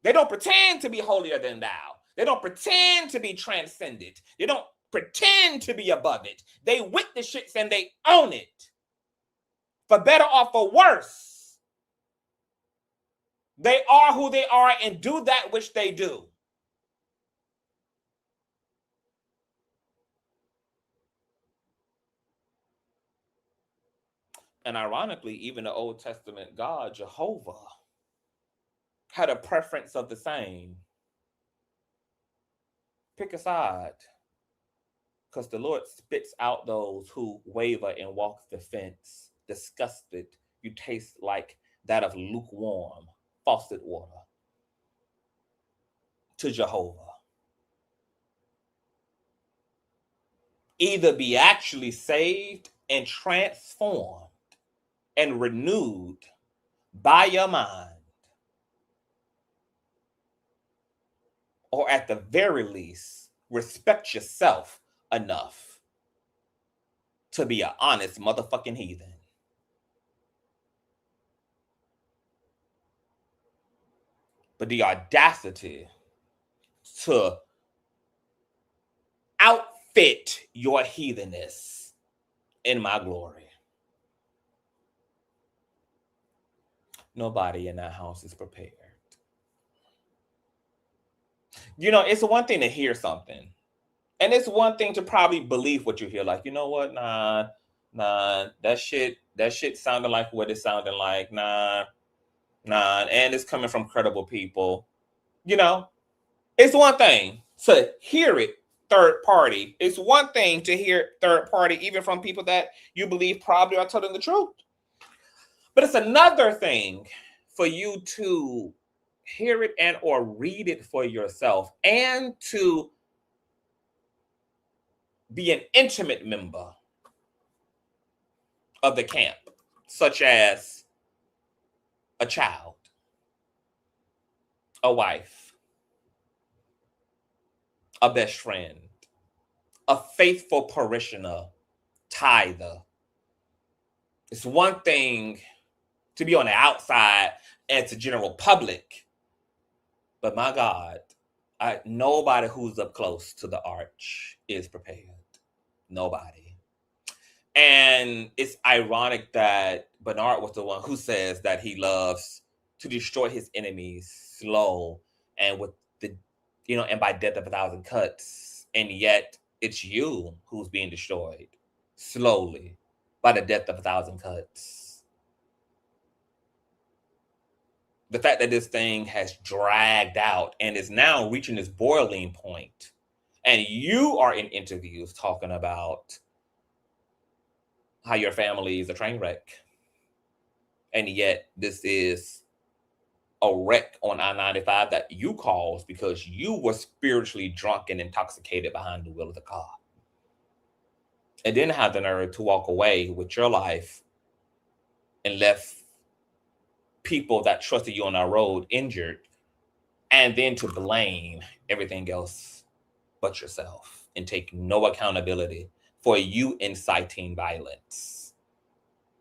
They don't pretend to be holier than thou. They don't pretend to be transcendent. They don't pretend to be above it. They with the shits and they own it. For better or for worse, they are who they are and do that which they do. And ironically, even the Old Testament God, Jehovah, had a preference of the same. Pick a side, because the Lord spits out those who waver and walk the fence. Disgusted, you taste like that of lukewarm faucet water to Jehovah. Either be actually saved and transformed and renewed by your mind, or at the very least, respect yourself enough to be an honest motherfucking heathen. But the audacity to outfit your heathenness in my glory. Nobody in that house is prepared. You know, it's one thing to hear something. And it's one thing to probably believe what you hear. Like, you know what? Nah, that shit sounded like what it sounded like. Nah. And it's coming from credible people. You know, it's one thing to hear it third party. It's one thing to hear third party, even from people that you believe probably are telling the truth. But it's another thing for you to hear it and or read it for yourself, and to be an intimate member of the camp, such as a child, a wife, a best friend, a faithful parishioner, tither. It's one thing to be on the outside and to general public, but my God, nobody who's up close to the arch is prepared. Nobody. And it's ironic that Bernard was the one who says that he loves to destroy his enemies slow and with the, and by death of 1,000 cuts. And yet it's you who's being destroyed slowly by the death of 1,000 cuts. The fact that this thing has dragged out and is now reaching this boiling point, and you are in interviews talking about how your family is a train wreck, and yet this is a wreck on I-95 that you caused because you were spiritually drunk and intoxicated behind the wheel of the car, and then have the nerve to walk away with your life and left people that trusted you on our road injured, and then to blame everything else but yourself and take no accountability for you inciting violence.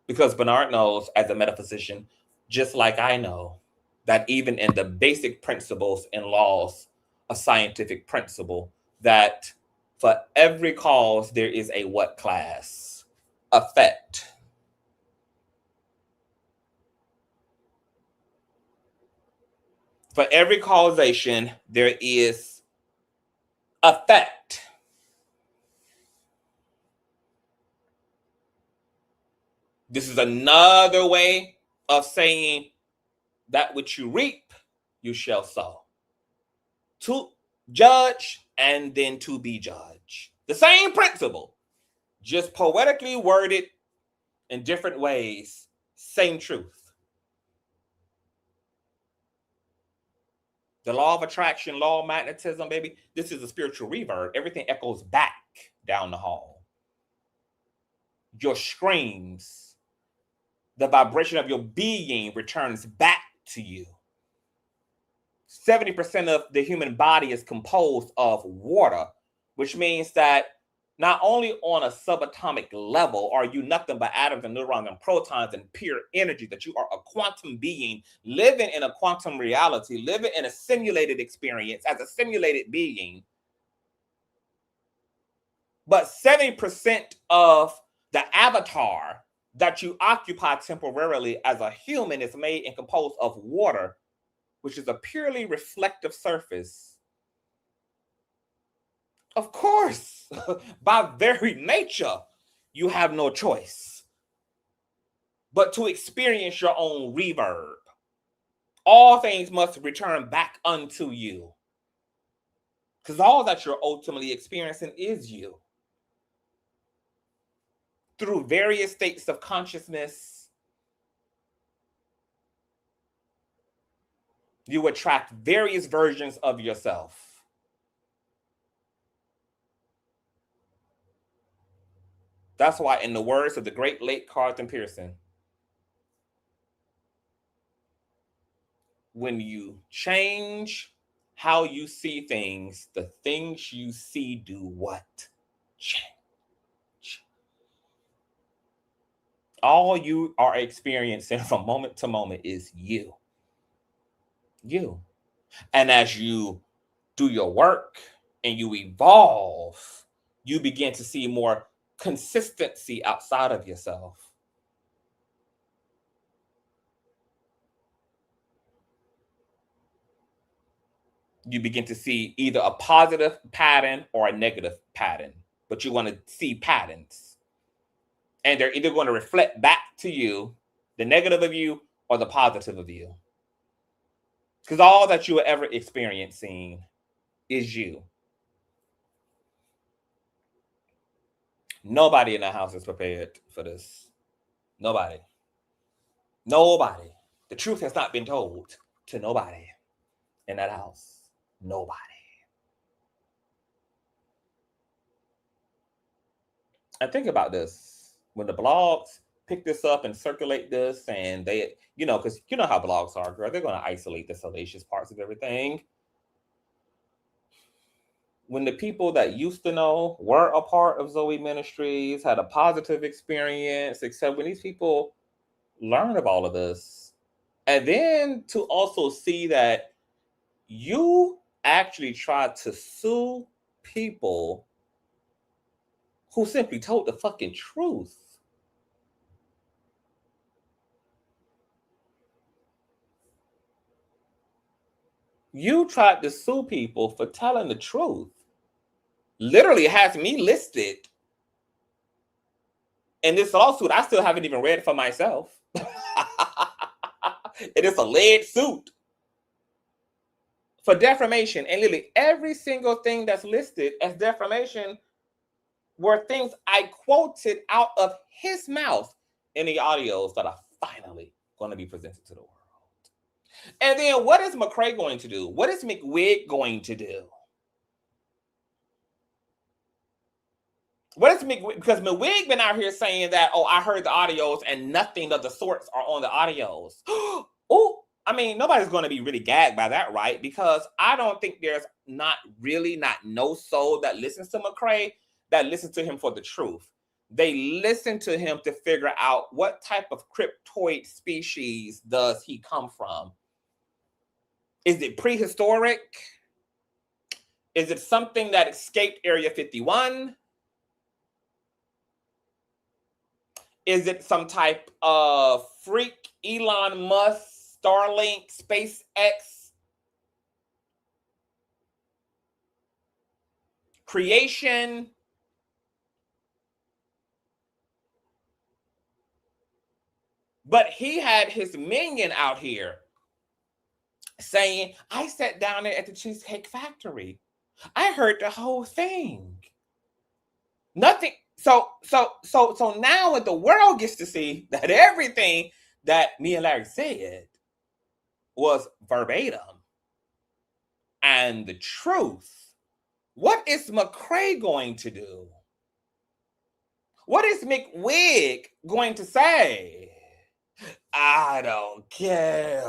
Because Bernard knows, as a metaphysician, just like I know, that even in the basic principles and laws of scientific principle, that for every cause there is a what class? Effect. For every causation, there is effect. This is another way of saying that which you reap, you shall sow. To judge and then to be judged. The same principle, just poetically worded in different ways. Same truth. The law of attraction, law of magnetism, baby. This is a spiritual reverb. Everything echoes back. down the hall. Your screams, the vibration of your being returns back to you. 70% of the human body is composed of water, which means that not only on a subatomic level are you nothing but atoms and neurons and protons and pure energy, that you are a quantum being living in a quantum reality, living in a simulated experience as a simulated being. But 70% of the avatar that you occupy temporarily as a human is made and composed of water, which is a purely reflective surface. Of course, by very nature, you have no choice but to experience your own reverb. All things must return back unto you, because all that you're ultimately experiencing is you. Through various states of consciousness, you attract various versions of yourself. That's why, in the words of the great late Carlton Pearson, when you change how you see things, the things you see do what? Change. All you are experiencing from moment to moment is you. You. And as you do your work and you evolve, you begin to see more consistency outside of yourself. You begin to see either a positive pattern or a negative pattern, but you want to see patterns. And they're either going to reflect back to you, the negative of you or the positive of you. Because all that you are ever experiencing is you. Nobody in the house is prepared for this. Nobody. Nobody. The truth has not been told to nobody in that house. Nobody. And think about this. When the blogs pick this up and circulate this, and they, because you know how blogs are, girl, they're going to isolate the salacious parts of everything. When the people that used to know were a part of Zoe Ministries, had a positive experience, except when these people learn of all of this, and then to also see that you actually tried to sue people who simply told the fucking truth. You tried to sue people for telling the truth. Literally has me listed in this lawsuit. I still haven't even read it for myself. It is a lead suit for defamation. And literally every single thing that's listed as defamation were things I quoted out of his mouth in the audios that are finally going to be presented to the world. And then what is McCrae going to do? What is McWig going to do? What is McWig? Because McWig been out here saying that, oh, I heard the audios and nothing of the sorts are on the audios. Oh, I mean, nobody's going to be really gagged by that, right? Because I don't think there's not no soul that listens to McCrae that listens to him for the truth. They listen to him to figure out what type of cryptoid species does he come from. Is it prehistoric? Is it something that escaped Area 51? Is it some type of freak Elon Musk, Starlink, SpaceX creation? But he had his minion out here saying, I sat down there at the Cheesecake Factory. I heard the whole thing. Nothing. So now when the world gets to see that everything that me and Larry said was verbatim and the truth, what is McCrae going to do? What is McWig going to say? I don't care.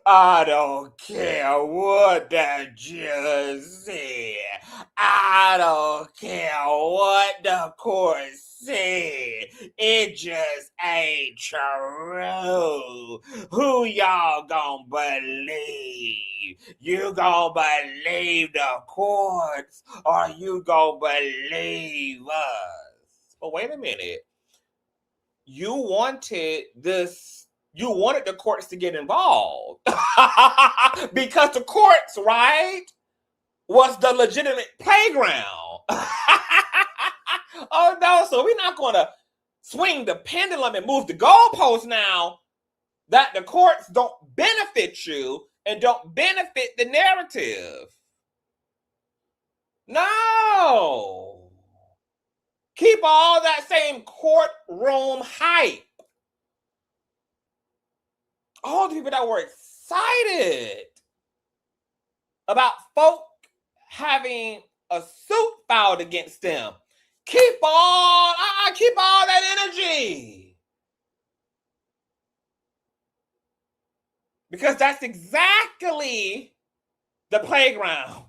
I don't care what that judge said. I don't care what the court said. It just ain't true. Who y'all gonna believe? You gonna believe the courts or you gonna believe us? But wait a minute. You wanted the courts to get involved because the courts, right, was the legitimate playground. Oh no, so we're not going to swing the pendulum and move the goalpost now that the courts don't benefit you and don't benefit the narrative. No. Keep all that same courtroom hype. All the people that were excited about folk having a suit filed against them. Keep all that energy. Because that's exactly the playground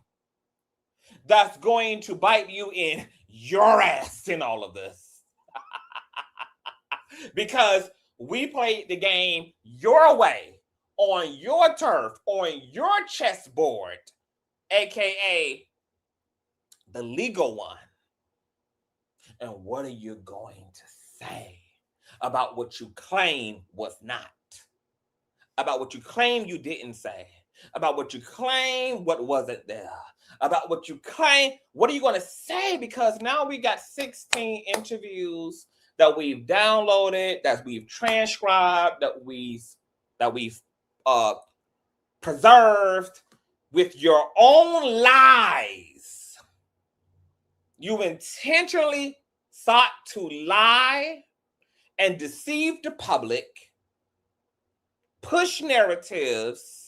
that's going to bite you in your ass in all of this. Because we played the game your way, on your turf, on your chessboard, aka the legal one. And what are you going to say about what you claim was not? About what you claim you didn't say? About what you claim what wasn't there? About what you claim, what are you going to say? Because now we got 16 interviews that we've downloaded, that we've transcribed, that we've preserved with your own lies. You intentionally sought to lie and deceive the public, push narratives,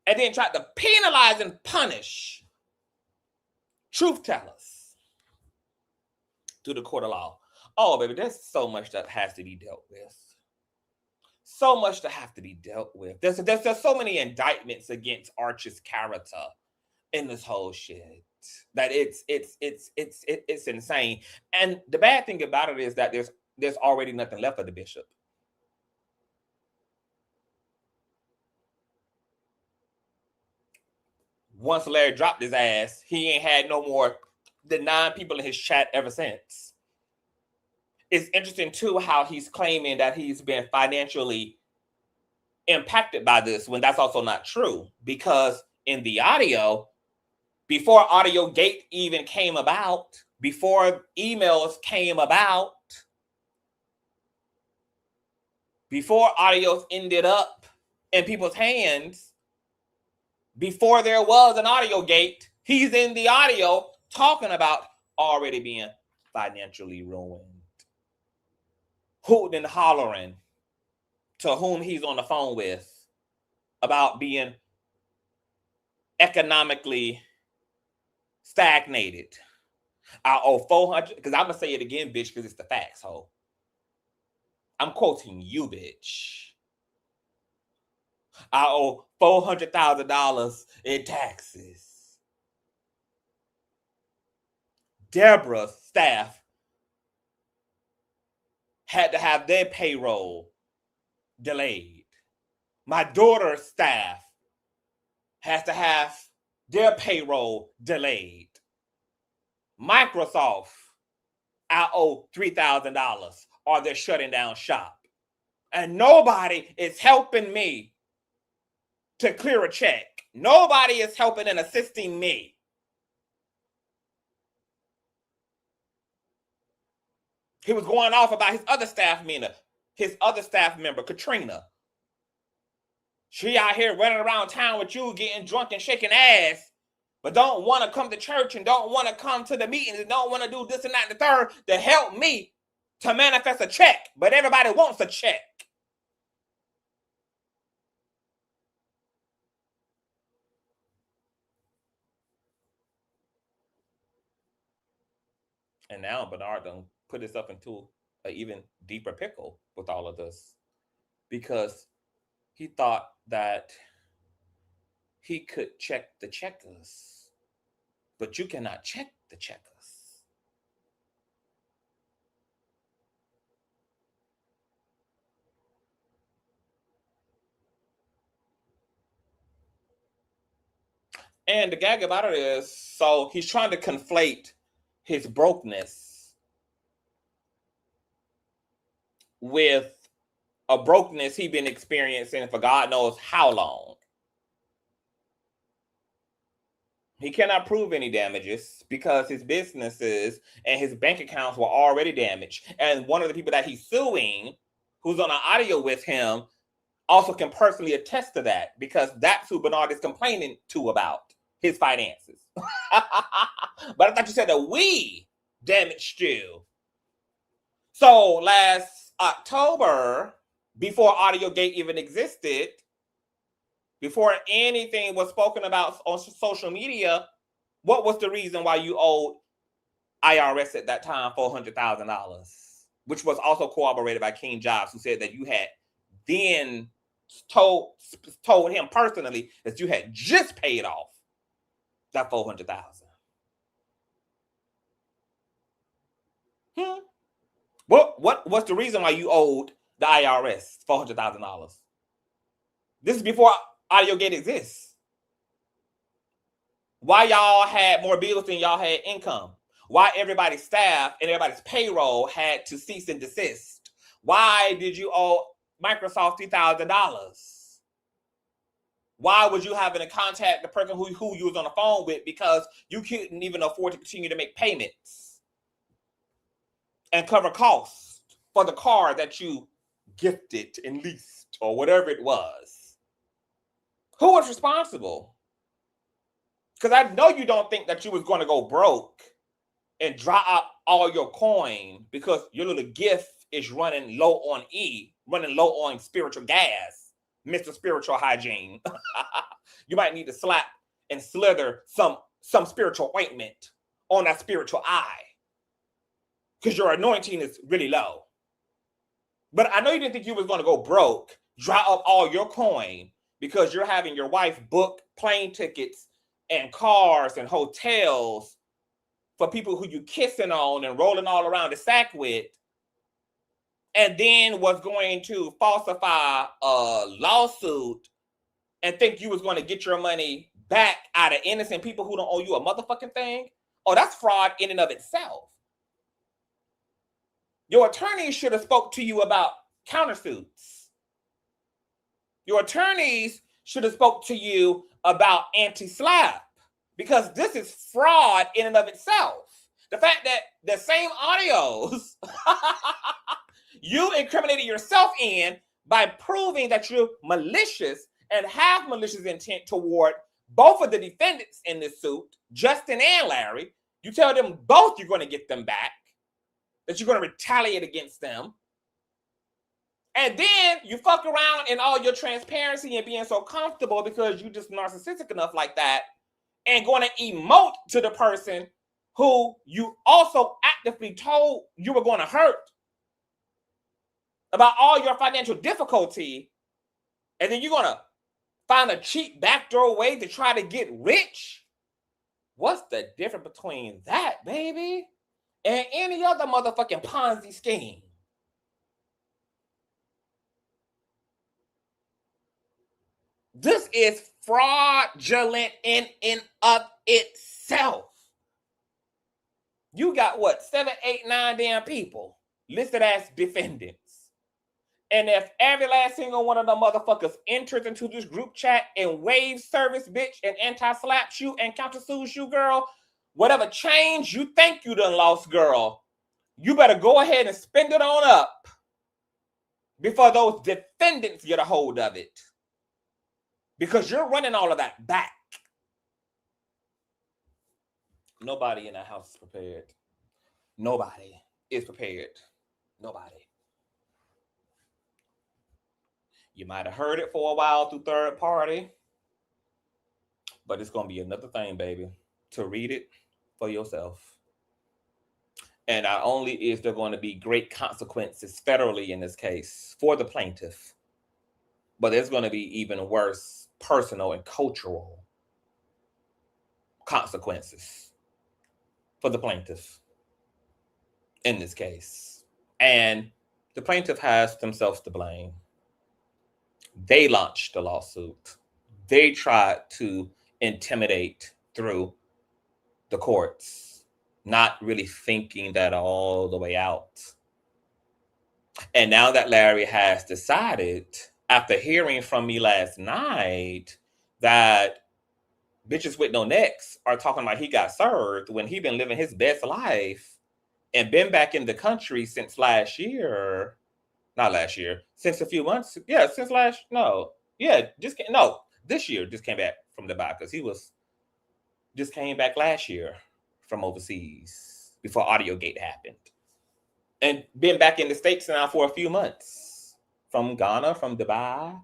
and then tried to penalize and punish truth tellers through the court of law. Oh, baby, there's so much that has to be dealt with. So much to have to be dealt with. There's so many indictments against Arch's character in this whole shit that it's insane. And the bad thing about it is that there's already nothing left of the bishop. Once Larry dropped his ass, he ain't had no more than 9 people in his chat ever since. It's interesting too how he's claiming that he's been financially impacted by this when that's also not true, because in the audio, before Audio Gate even came about, before emails came about, before audios ended up in people's hands, before there was an Audio Gate, he's in the audio talking about already being financially ruined, hooting and hollering to whom he's on the phone with about being economically stagnated. I owe 400, because I'm going to say it again, bitch, because it's the facts, ho. I'm quoting you, bitch. I owe $400,000 in taxes. Deborah's staff had to have their payroll delayed. My daughter's staff has to have their payroll delayed. Microsoft, I owe $3,000 or they're shutting down shop. And nobody is helping me to clear a check. Nobody is helping and assisting me. He was going off about his other staff member, Katrina. She out here running around town with you, getting drunk and shaking ass, but don't want to come to church and don't want to come to the meetings and don't want to do this and that and the third to help me to manifest a check. But everybody wants a check. And now Bernard done put himself into an even deeper pickle with all of this because he thought that he could check the checkers, but you cannot check the checkers. And the gag about it is, so he's trying to conflate his brokenness with a brokenness he's been experiencing for God knows how long. He cannot prove any damages because his businesses and his bank accounts were already damaged. And one of the people that he's suing, who's on an audio with him, also can personally attest to that because that's who Bernard is complaining to about his finances. But I thought you said that we damaged you. So last October, before AudioGate even existed, before anything was spoken about on social media, what was the reason why you owed IRS at that time $400,000, which was also corroborated by King Jobs, who said that you had then told him personally that you had just paid off that $400,000. What's the reason why you owed the IRS $400,000? This is before AudioGate exists. Why y'all had more bills than y'all had income? Why everybody's staff and everybody's payroll had to cease and desist? Why did you owe Microsoft $3,000? Why was you having to contact the person who you was on the phone with because you couldn't even afford to continue to make payments and cover costs for the car that you gifted and leased or whatever it was? Who was responsible? Because I know you don't think that you was going to go broke and dry up all your coin because your little gift is running low on running low on spiritual gas, Mr. Spiritual Hygiene. You might need to slap and slither some spiritual ointment on that spiritual eye because your anointing is really low. But I know you didn't think you was going to go broke, dry up all your coin because you're having your wife book plane tickets and cars and hotels for people who you kissing on and rolling all around the sack with, and then was going to falsify a lawsuit and think you was going to get your money back out of innocent people who don't owe you a motherfucking thing. Oh, that's fraud in and of itself. Your attorney should have spoke to you about countersuits. Your attorneys should have spoke to you about anti-SLAPP because this is fraud in and of itself. The fact that the same audios you incriminated yourself in by proving that you're malicious and have malicious intent toward both of the defendants in this suit, Justin and Larry. You tell them both you're going to get them back, that you're going to retaliate against them. And then you fuck around in all your transparency and being so comfortable because you just narcissistic enough like that and going to emote to the person who you also actively told you were going to hurt about all your financial difficulty. And then you're going to find a cheap backdoor way to try to get rich. What's the difference between that, baby, and any other motherfucking Ponzi scheme? This is fraudulent in and of itself. You got what, 7, 8, 9 damn people listed as defendants. And if every last single one of them motherfuckers enters into this group chat and waves service bitch and anti-slaps you and countersues you, girl, whatever change you think you done lost, girl, you better go ahead and spend it on up before those defendants get a hold of it. Because you're running all of that back. Nobody in that house is prepared. Nobody is prepared. Nobody. You might have heard it for a while through third party, but it's going to be another thing, baby, to read it for yourself. And not only is there going to be great consequences federally in this case for the plaintiff, but there's going to be even worse personal and cultural consequences for the plaintiff in this case. And the plaintiff has themselves to blame. They launched the lawsuit. They tried to intimidate through the courts, not really thinking that all the way out. And now that Larry has decided, after hearing from me last night, that bitches with no necks are talking about he got served when he been living his best life and been back in the country since last year. Not last year, since a few months. Yeah, since last, no. Yeah, this year just came back from Dubai because he was just came back last year from overseas before AudioGate happened. And been back in the States now for a few months from Ghana, from Dubai.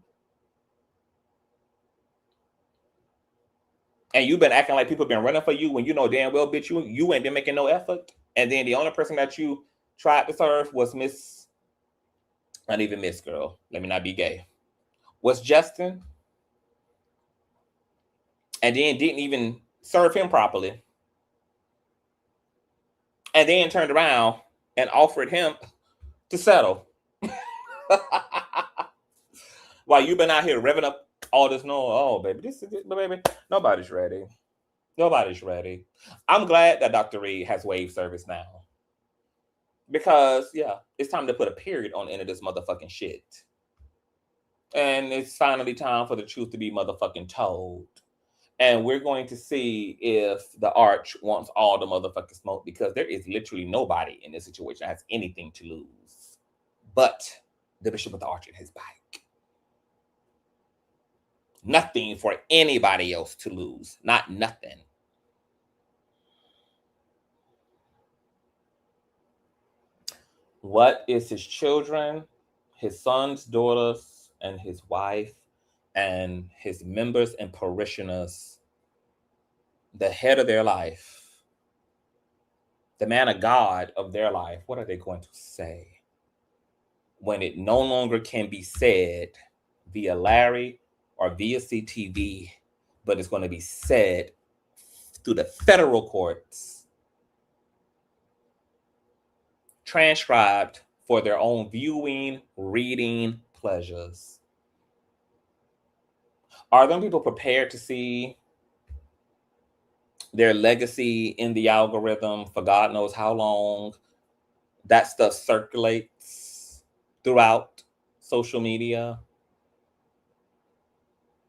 And you've been acting like people been running for you when you know damn well, bitch, you ain't been making no effort. And then the only person that you tried to serve was not even Miss Girl. Let me not be gay. Was Justin. And then didn't even serve him properly. And then turned around and offered him to settle. While you've been out here revving up all this noise. Oh, baby, baby, nobody's ready. Nobody's ready. I'm glad that Dr. Reid has waived service now. Because, yeah, it's time to put a period on the end of this motherfucking shit. And it's finally time for the truth to be motherfucking told. And we're going to see if the Arch wants all the motherfucking smoke, because there is literally nobody in this situation that has anything to lose but the Bishop of the Arch and his bike. Nothing for anybody else to lose. Not nothing. What is his children, his sons, daughters, and his wife, and his members and parishioners, the head of their life, the man of God of their life, what are they going to say when it no longer can be said via Larry or via CTV, but it's going to be said through the federal courts, transcribed for their own viewing, reading pleasures? Are them people prepared to see their legacy in the algorithm for God knows how long that stuff circulates throughout social media?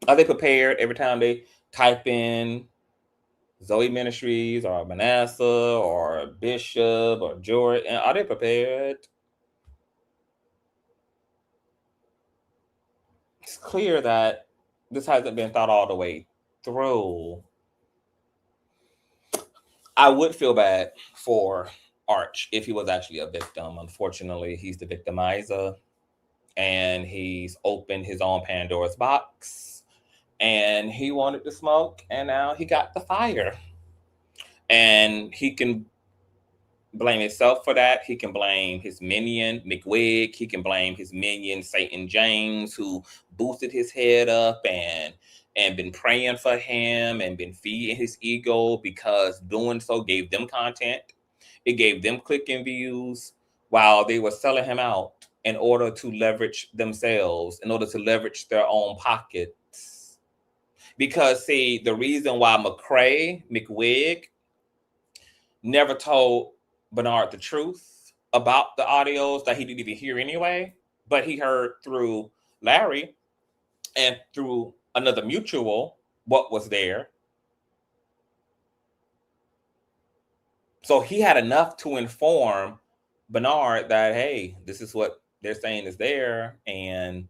Are they prepared every time they type in Zoe Ministries or Manasseh or Bishop or George? Are they prepared? It's clear that this hasn't been thought all the way through. I would feel bad for Arch if he was actually a victim. Unfortunately, he's the victimizer, and he's opened his own Pandora's box, and he wanted to smoke, and now he got the fire. And he can blame himself for that. He can blame his minion, McWig. He can blame his minion, Satan James, who boosted his head up and been praying for him and been feeding his ego, because doing so gave them content. It gave them clicking views while they were selling him out in order to leverage themselves, in order to leverage their own pockets. Because, see, the reason why McWig, never told Bernard the truth about the audios that he didn't even hear anyway, but he heard through Larry and through another mutual what was there. So he had enough to inform Bernard that, hey, this is what they're saying is there, and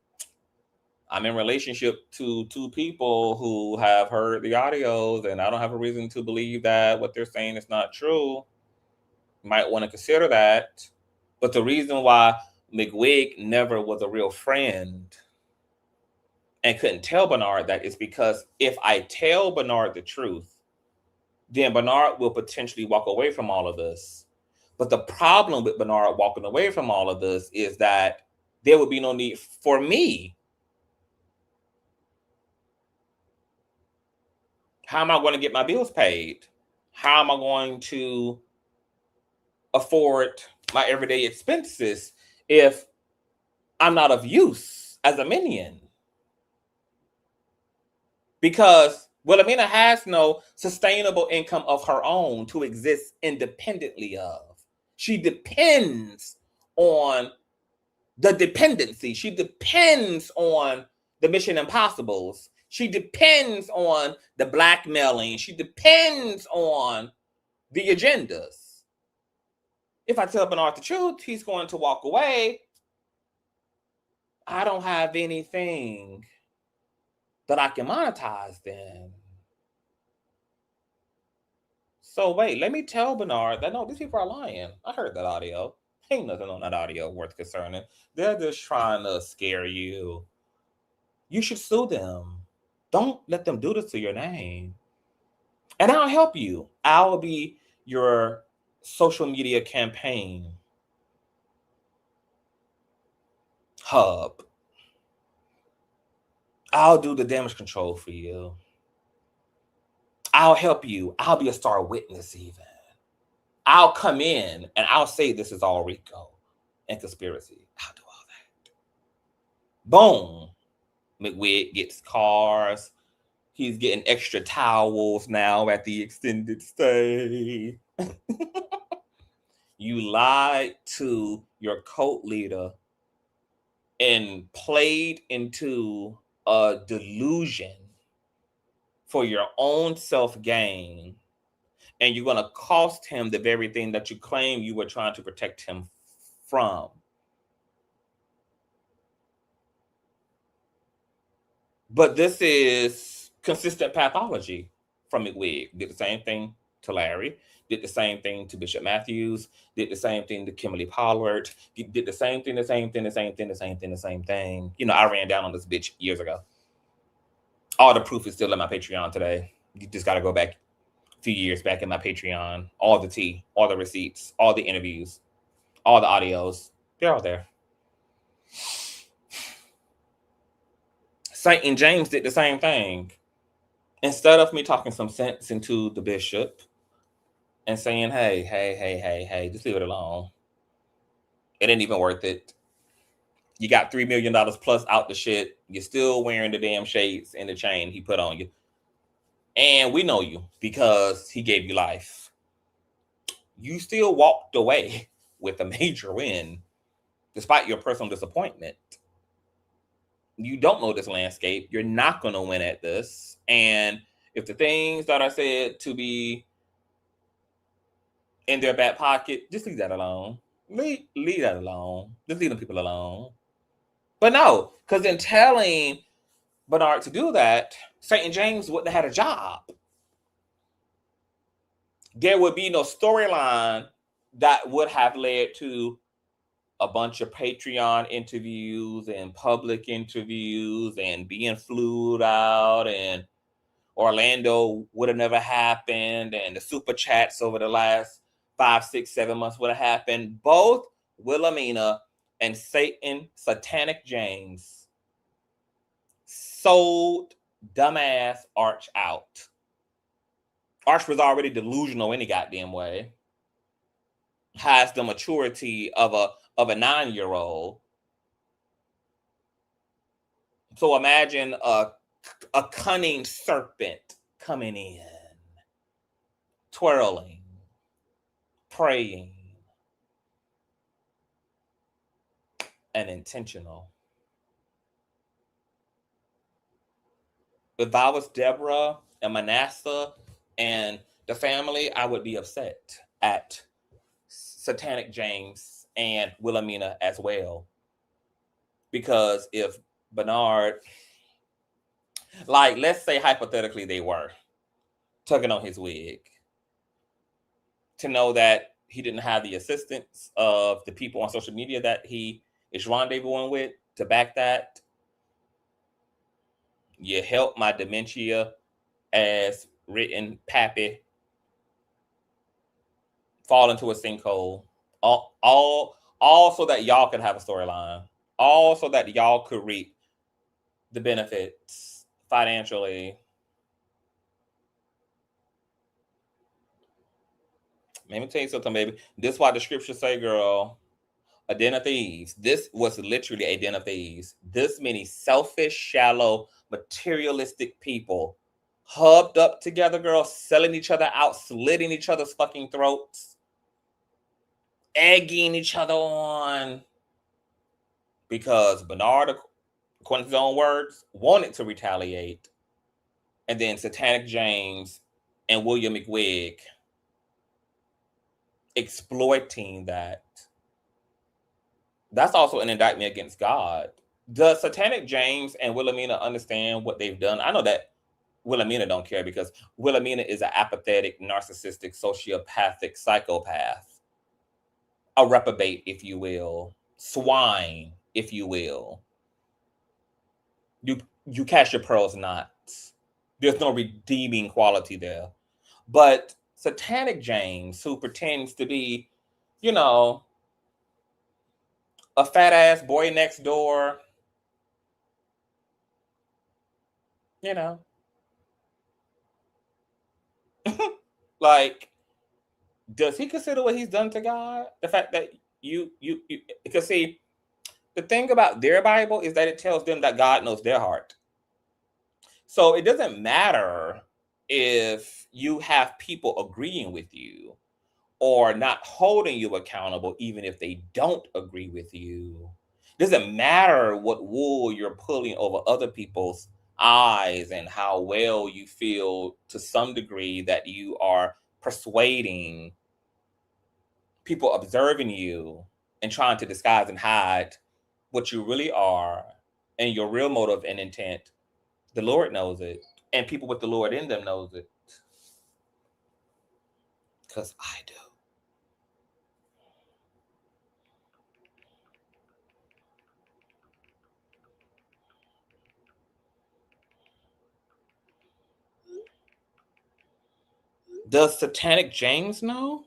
I'm in relationship to two people who have heard the audios, and I don't have a reason to believe that what they're saying is not true. You might want to consider that. But the reason why McWig never was a real friend and couldn't tell Bernard that is because if I tell Bernard the truth, then Bernard will potentially walk away from all of this. But the problem with Bernard walking away from all of this is that there would be no need for me. How am I going to get my bills paid? How am I going to afford my everyday expenses if I'm not of use as a minion? Because Wilhelmina has no sustainable income of her own to exist independently of. She depends on the dependency. She depends on the Mission Impossibles. She depends on the blackmailing. She depends on the agendas. If I tell Bernard the truth, he's going to walk away. I don't have anything that I can monetize then. So wait, let me tell Bernard that no, these people are lying. I heard that audio. Ain't nothing on that audio worth concerning. They're just trying to scare you. You should sue them. Don't let them do this to your name. And I'll help you. I'll be your social media campaign hub. I'll do the damage control for you. I'll help you. I'll be a star witness even. I'll come in and I'll say this is all Rico and conspiracy. I'll do all that. Boom. McWitt gets cars. He's getting extra towels now at the extended stay. You lied to your cult leader and played into a delusion for your own self-gain. And you're going to cost him the very thing that you claim you were trying to protect him from. But this is consistent pathology from McWig. Did the same thing to Larry, did the same thing to Bishop Matthews, did the same thing to Kimberly Pollard, did the same thing. You know, I ran down on this bitch years ago. All the proof is still in my Patreon today. You just got to go back a few years back in my Patreon. All the tea, all the receipts, all the interviews, all the audios. They're all there. St. and James did the same thing. Instead of me talking some sense into the bishop and saying, hey, just leave it alone. It ain't even worth it. You got $3 million plus out the shit. You're still wearing the damn shades and the chain he put on you. And we know you because he gave you life. You still walked away with a major win despite your personal disappointment. You don't know this landscape. You're not going to win at this. And if the things that are said to be in their back pocket, just leave that alone. Leave that alone. Just leave them people alone. But no, because in telling Bernard to do that, St. James wouldn't have had a job. There would be no storyline that would have led to a bunch of Patreon interviews and public interviews and being flued out, and Orlando would have never happened, and the super chats over the last 5, 6, 7 months would have happened. Both Wilhelmina and Satanic James sold dumbass Arch out. Arch was already delusional any goddamn way. Has the maturity of a 9-year-old. So imagine a cunning serpent coming in, twirling, praying, and intentional. If I was Deborah and Manasseh and the family, I would be upset at Satanic James and Wilhelmina as well. Because if Bernard, like, let's say hypothetically they were tugging on his wig, to know that he didn't have the assistance of the people on social media that he is rendezvousing with to back that. You help my dementia as written pappy fall into a sinkhole All so that y'all could have a storyline. All so that y'all could reap the benefits financially. Let me tell you something, baby. This is why the scriptures say, girl, a den of thieves. This was literally a den of thieves. This many selfish, shallow, materialistic people hubbed up together, girl, selling each other out, slitting each other's fucking throats, egging each other on. Because Bernard, according to his own words, wanted to retaliate. And then Satanic James and William McWig exploiting that. That's also an indictment against God. Does Satanic James and Wilhelmina understand what they've done? I know that Wilhelmina don't care, because Wilhelmina is an apathetic, narcissistic, sociopathic psychopath. A reprobate, if you will. Swine, if you will. You cast your pearls not. There's no redeeming quality there. But Satanic James, who pretends to be, you know, a fat ass boy next door, you know, like, does he consider what he's done to God? The fact that you because see, the thing about their Bible is that it tells them that God knows their heart. So it doesn't matter if you have people agreeing with you or not holding you accountable, even if they don't agree with you. It doesn't matter what wool you're pulling over other people's eyes and how well you feel to some degree that you are persuading people observing you and trying to disguise and hide what you really are and your real motive and intent. The Lord knows it, and people with the Lord in them knows it, because I do. Does Satanic James know?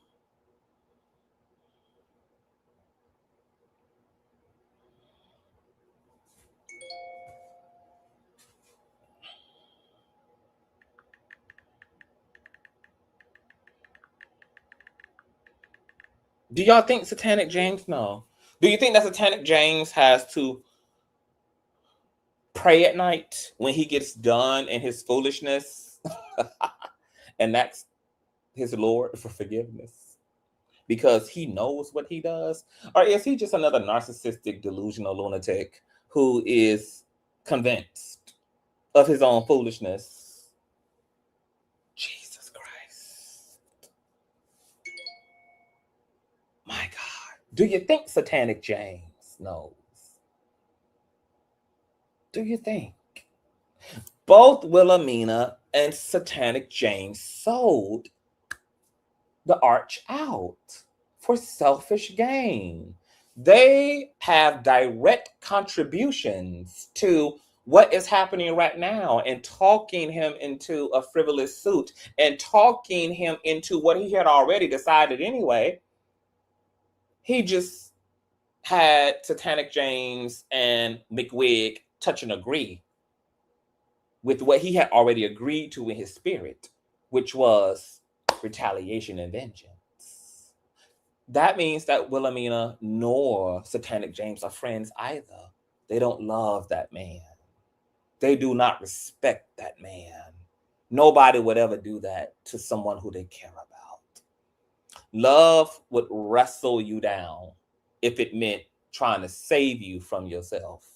Do y'all think Satanic James know? Do you think that Satanic James has to pray at night when he gets done in his foolishness and that's his Lord for forgiveness? Because he knows what he does? Or is he just another narcissistic, delusional lunatic who is convinced of his own foolishness? Jesus Christ. My God. Do you think Satanic James knows? Do you think? Both Wilhelmina and Satanic James sold the arch out for selfish gain. They have direct contributions to what is happening right now and talking him into a frivolous suit and talking him into what he had already decided anyway. He just had Satanic James and McWig touch and agree with what he had already agreed to in his spirit, which was retaliation and vengeance. That means that Wilhelmina nor Satanic James are friends either. They don't love that man. They do not respect that man. Nobody would ever do that to someone who they care about. Love would wrestle you down if it meant trying to save you from yourself.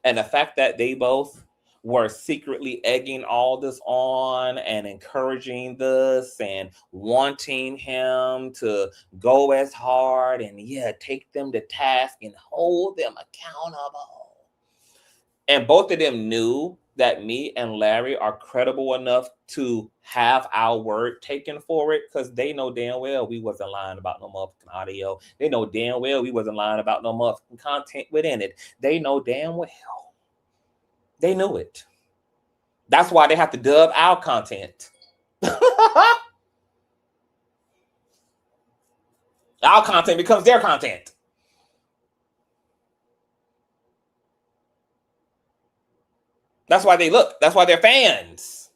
And the fact that they both were secretly egging all this on and encouraging this and wanting him to go as hard and take them to task and hold them accountable. And both of them knew that me and Larry are credible enough to have our word taken for it, because they know damn well we wasn't lying about no motherfucking audio. They know damn well we wasn't lying about no motherfucking content within it. They know damn well. They knew it. That's why they have to dub our content. Our content becomes their content. That's why they look. That's why they're fans.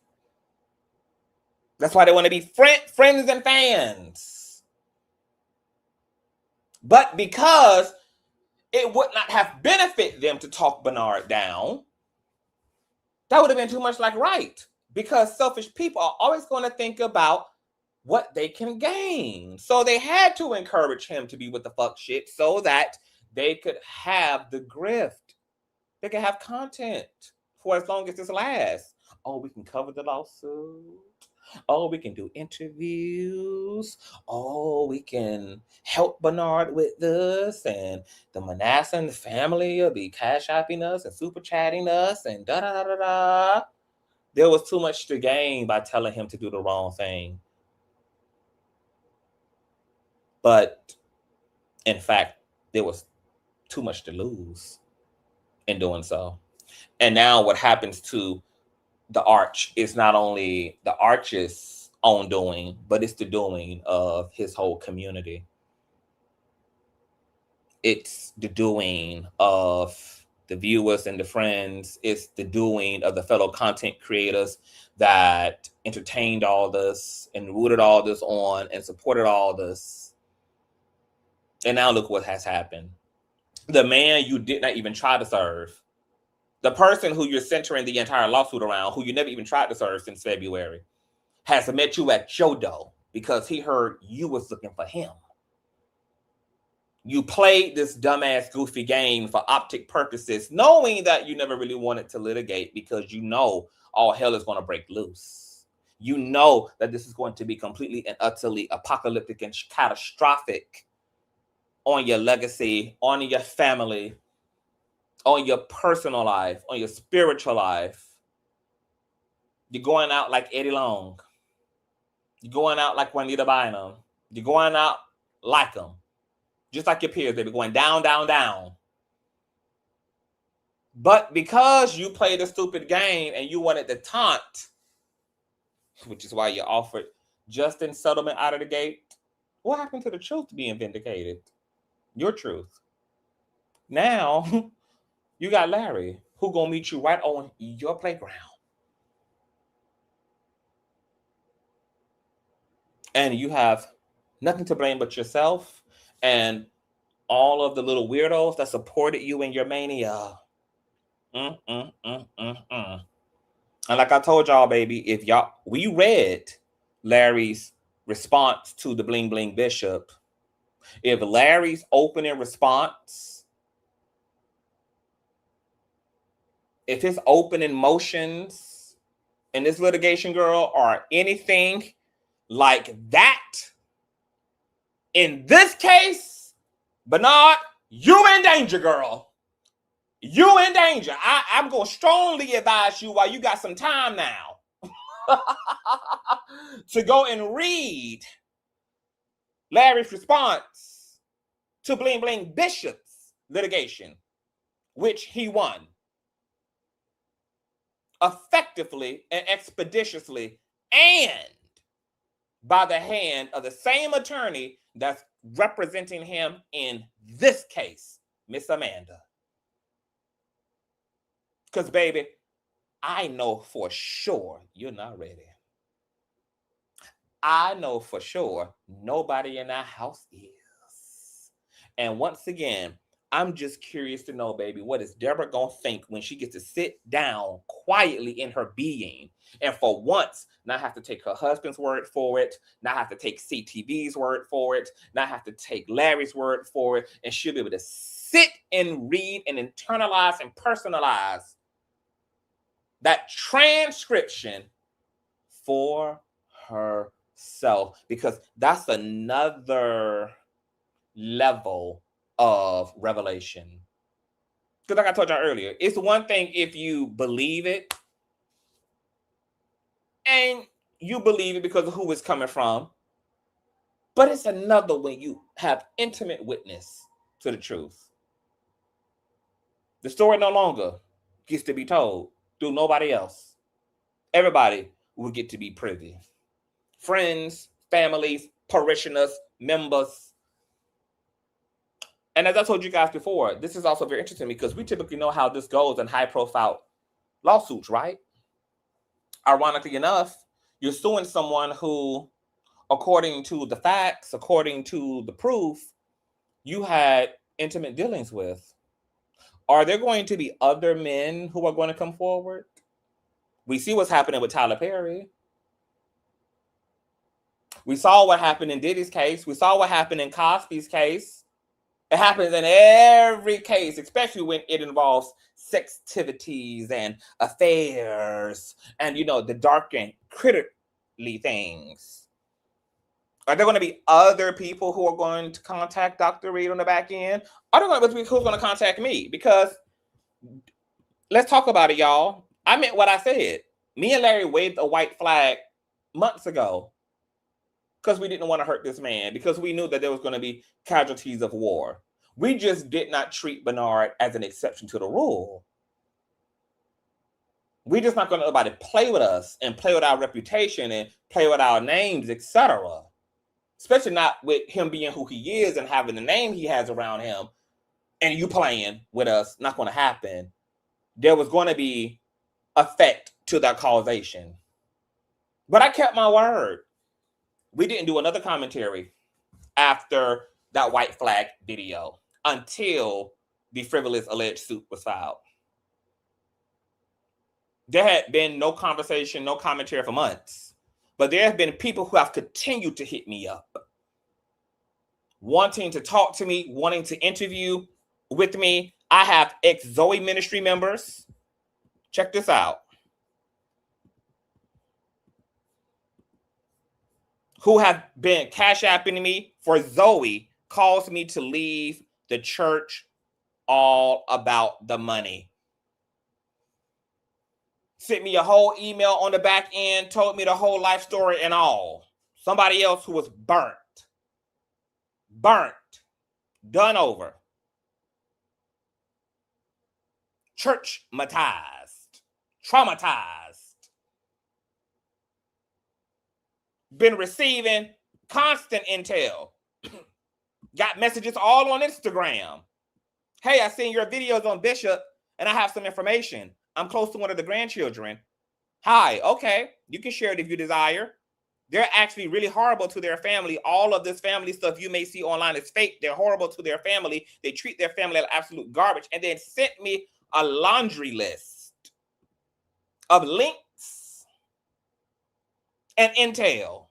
That's why they want to be friends and fans. But because it would not have benefited them to talk Bernard down, that would have been too much like Reid. Because selfish people are always going to think about what they can gain. So they had to encourage him to be with the fuck shit so that they could have the grift. They could have content for as long as this lasts. Oh, we can cover the lawsuit. Oh, we can do interviews. Oh, we can help Bernard with this. And the Manasseh family will be cash apping us and super chatting us and da da da da da. There was too much to gain by telling him to do the wrong thing. But in fact, there was too much to lose in doing so. And now what happens to the arch is not only the arch's own doing, but it's the doing of his whole community. It's the doing of the viewers and the friends. It's the doing of the fellow content creators that entertained all this and rooted all this on and supported all this. And now look what has happened. The man you did not even try to serve, the person who you're centering the entire lawsuit around, who you never even tried to serve since February, has met you at your door because he heard you was looking for him. You played this dumbass, goofy game for optic purposes, knowing that you never really wanted to litigate because you know all hell is going to break loose. You know that this is going to be completely and utterly apocalyptic and catastrophic on your legacy, on your family, on your personal life, on your spiritual life. You're going out like Eddie Long. You're going out like Juanita Bynum. You're going out like them. Just like your peers, they be going down, down, down. But because you played a stupid game and you wanted to taunt, which is why you offered just in settlement out of the gate, what happened to the truth being vindicated? Your truth. Now, you got Larry, who gonna meet you right on your playground. And you have nothing to blame but yourself and all of the little weirdos that supported you in your mania. And like I told y'all, baby, we read Larry's response to the Bling Bling Bishop. If Larry's opening response, if his opening motions in this litigation, girl, are anything like that, in this case, Bernard, you in danger, girl. You in danger. I'm going to strongly advise you while you got some time now to go and read Larry's response to Bling Bling Bishop's litigation, which he won effectively and expeditiously, and by the hand of the same attorney that's representing him in this case, Miss Amanda. Because, baby, I know for sure you're not ready. I know for sure nobody in that house is. And once again, I'm just curious to know, baby, what is Deborah going to think when she gets to sit down quietly in her being and for once not have to take her husband's word for it, not have to take CTV's word for it, not have to take Larry's word for it, and she'll be able to sit and read and internalize and personalize that transcription for herself, because that's another level of revelation. Because like I told you earlier, it's one thing if you believe it and you believe it because of who it's coming from, but it's another when you have intimate witness to the truth. The story no longer gets to be told through nobody else. Everybody will get to be privy. Friends, families, parishioners, members, And as I told you guys before, this is also very interesting because we typically know how this goes in high-profile lawsuits, right? Ironically enough, you're suing someone who, according to the facts, according to the proof, you had intimate dealings with. Are there going to be other men who are going to come forward? We see what's happening with Tyler Perry. We saw what happened in Diddy's case. We saw what happened in Cosby's case. It happens in every case, especially when it involves sextivities and affairs and, the dark and critically things. Are there going to be other people who are going to contact Dr. Reid on the back end? Are there going to be people who are going to contact me? Because let's talk about it, y'all. I meant what I said. Me and Larry waved a white flag months ago because we didn't want to hurt this man, because we knew that there was going to be casualties of war. We just did not treat Bernard as an exception to the rule. We're just not going to let nobody play with us and play with our reputation and play with our names, etc. Especially not with him being who he is and having the name he has around him, and you playing with us. Not going to happen. There was going to be effect to that causation. But I kept my word. We didn't do another commentary after that white flag video until the frivolous alleged suit was filed. There had been no conversation, no commentary for months. But there have been people who have continued to hit me up, wanting to talk to me, wanting to interview with me. I have ex-Zoe ministry members. Check this out. Who have been cash apping me for Zoe, caused me to leave the church all about the money. Sent me a whole email on the back end, told me the whole life story and all. Somebody else who was burnt, done over, church-matized, traumatized. Been receiving constant intel. Got messages all on Instagram. Hey, I seen your videos on Bishop and I have some information. I'm close to one of the grandchildren. Hi, okay. You can share it if you desire. They're actually really horrible to their family. All of this family stuff you may see online is fake. They're horrible to their family. They treat their family like absolute garbage. And then sent me a laundry list of links and intel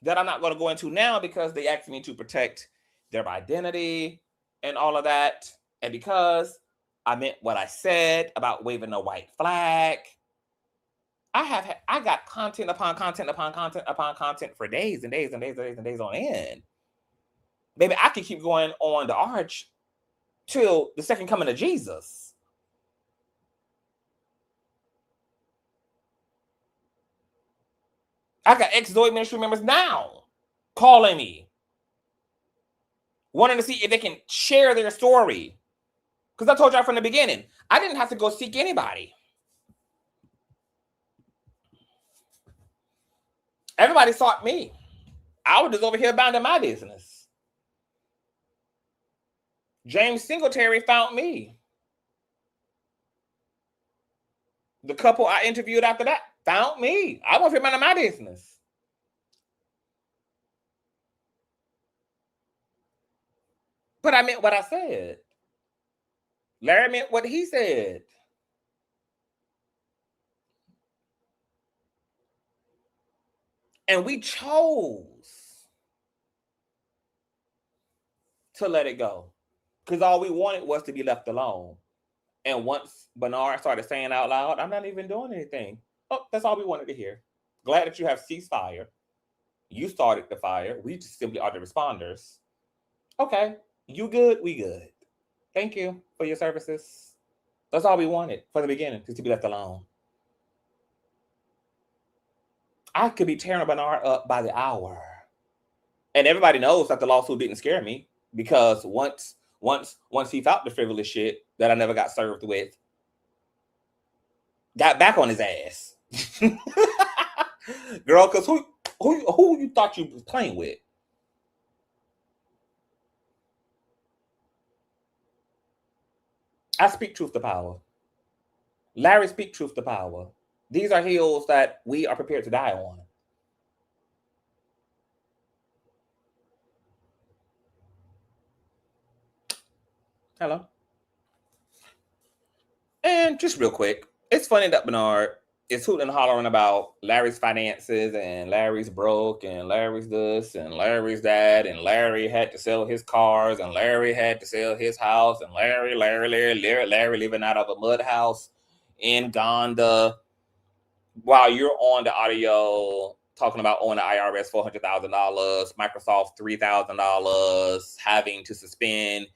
that I'm not going to go into now because they asked me to protect their identity and all of that. And because I meant what I said about waving a white flag, I got content upon content upon content upon content for days and days and days and days and days on end. Maybe I could keep going on the arch till the second coming of Jesus. I got ex-Zoe ministry members now calling me, wanting to see if they can share their story. Because I told y'all from the beginning, I didn't have to go seek anybody. Everybody sought me. I was just over here minding my business. James Singletary found me. The couple I interviewed after that found me. I was over here minding my business. But I meant what I said. Larry meant what he said. And we chose to let it go. Because all we wanted was to be left alone. And once Bernard started saying out loud, I'm not even doing anything. Oh, that's all we wanted to hear. Glad that you have ceased fire. You started the fire. We just simply are the responders. Okay, you good, we good. Thank you for your services. That's all we wanted from the beginning, just to be left alone. I could be tearing Bernard up by the hour. And everybody knows that the lawsuit didn't scare me, because once he found the frivolous shit that I never got served with, got back on his ass. Girl, because who you thought you was playing with? I speak truth to power. Larry speak truth to power. These are hills that we are prepared to die on. Hello. And just real quick, it's funny that Bernard is hooting and hollering about Larry's finances and Larry's broke and Larry's this and Larry's that and Larry had to sell his cars and Larry had to sell his house and Larry living out of a mud house in Gonda while you're on the audio talking about owing the IRS $400,000, Microsoft $3,000, having to suspend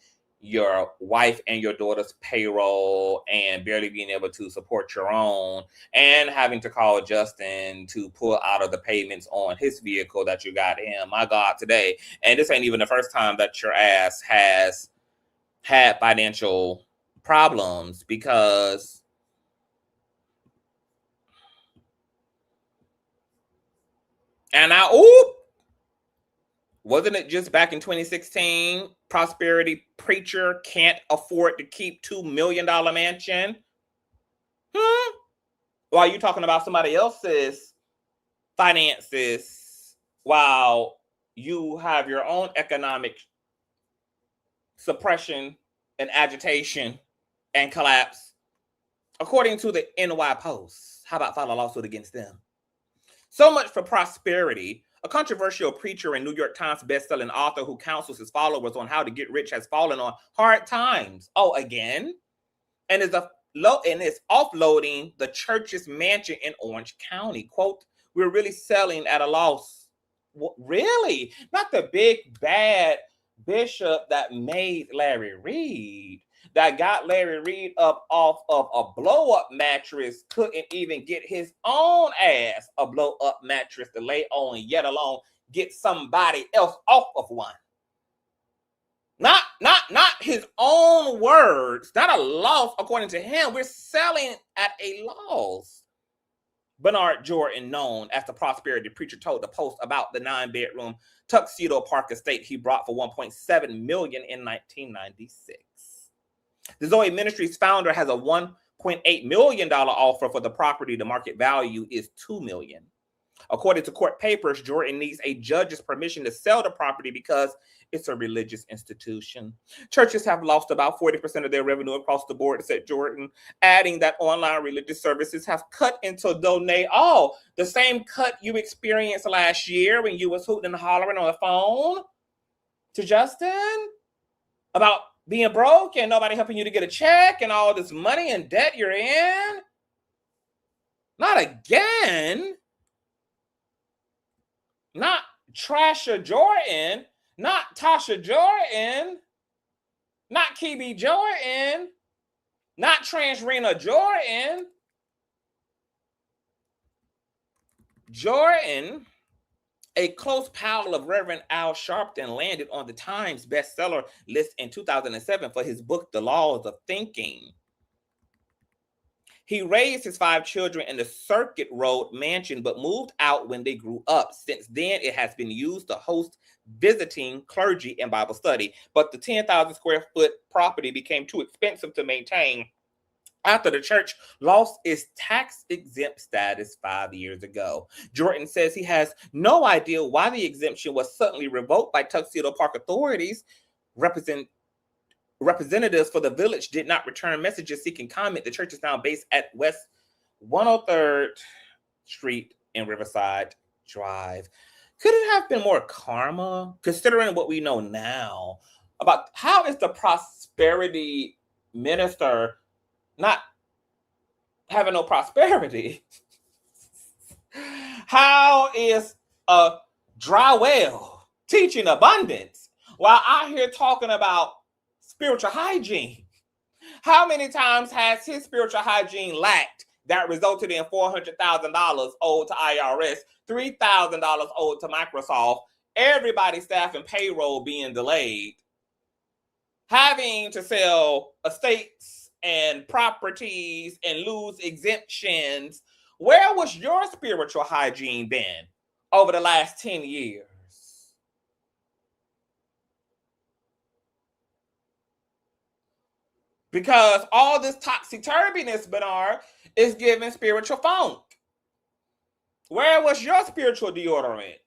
your wife and your daughter's payroll and barely being able to support your own, and having to call Justin to pull out of the payments on his vehicle that you got him. My God, today. And this ain't even the first time that your ass has had financial problems, because wasn't it just back in 2016, prosperity preacher can't afford to keep $2 million mansion? While you talking about somebody else's finances, while you have your own economic suppression and agitation and collapse, according to the NY Post. How about file a lawsuit against them? So much for prosperity. A controversial preacher and New York Times bestselling author who counsels his followers on how to get rich has fallen on hard times. Oh, again? And is offloading the church's mansion in Orange County. Quote, "We're really selling at a loss." Really? Not the big bad bishop that made Larry Reid, that got Larry Reid up off of a blow-up mattress, couldn't even get his own ass a blow-up mattress to lay on, yet alone get somebody else off of one. Not his own words, not a loss according to him. We're selling at a loss. Bernard Jordan, known as the prosperity preacher, told the Post about the 9-bedroom Tuxedo Park estate he bought for $1.7 million in 1996. The Zoe Ministries founder has a $1.8 million offer for the property. The market value is $2 million. According to court papers, Jordan needs a judge's permission to sell the property because it's a religious institution. Churches have lost about 40% of their revenue across the board, said Jordan, adding that online religious services have cut into donate all. The same cut you experienced last year when you was hooting and hollering on the phone to Justin about being broke and nobody helping you to get a check and all this money and debt you're in. Not again. Not Trasha Jordan, not Tasha Jordan, not Kibi Jordan, not Transrena Jordan. Jordan, a close pal of Reverend Al Sharpton, landed on the Times bestseller list in 2007 for his book, The Laws of Thinking. He raised his 5 children in the Circuit Road mansion, but moved out when they grew up. Since then, it has been used to host visiting clergy and Bible study. But the 10,000 square foot property became too expensive to maintain after the church lost its tax-exempt status 5 years ago. Jordan says he has no idea why the exemption was suddenly revoked by Tuxedo Park authorities. Representatives for the village did not return messages seeking comment. The church is now based at West 103rd Street in Riverside Drive. Could it have been more karma, considering what we know now about how is the prosperity minister not having no prosperity? How is a dry well teaching abundance while out here talking about spiritual hygiene? How many times has his spiritual hygiene lacked that resulted in $400,000 owed to IRS, $3,000 owed to Microsoft, everybody's staff and payroll being delayed, having to sell estates and properties and lose exemptions? Where was your spiritual hygiene been over the last 10 years? Because all this topsy-turviness, Bernard, is giving spiritual funk. Where was your spiritual deodorant?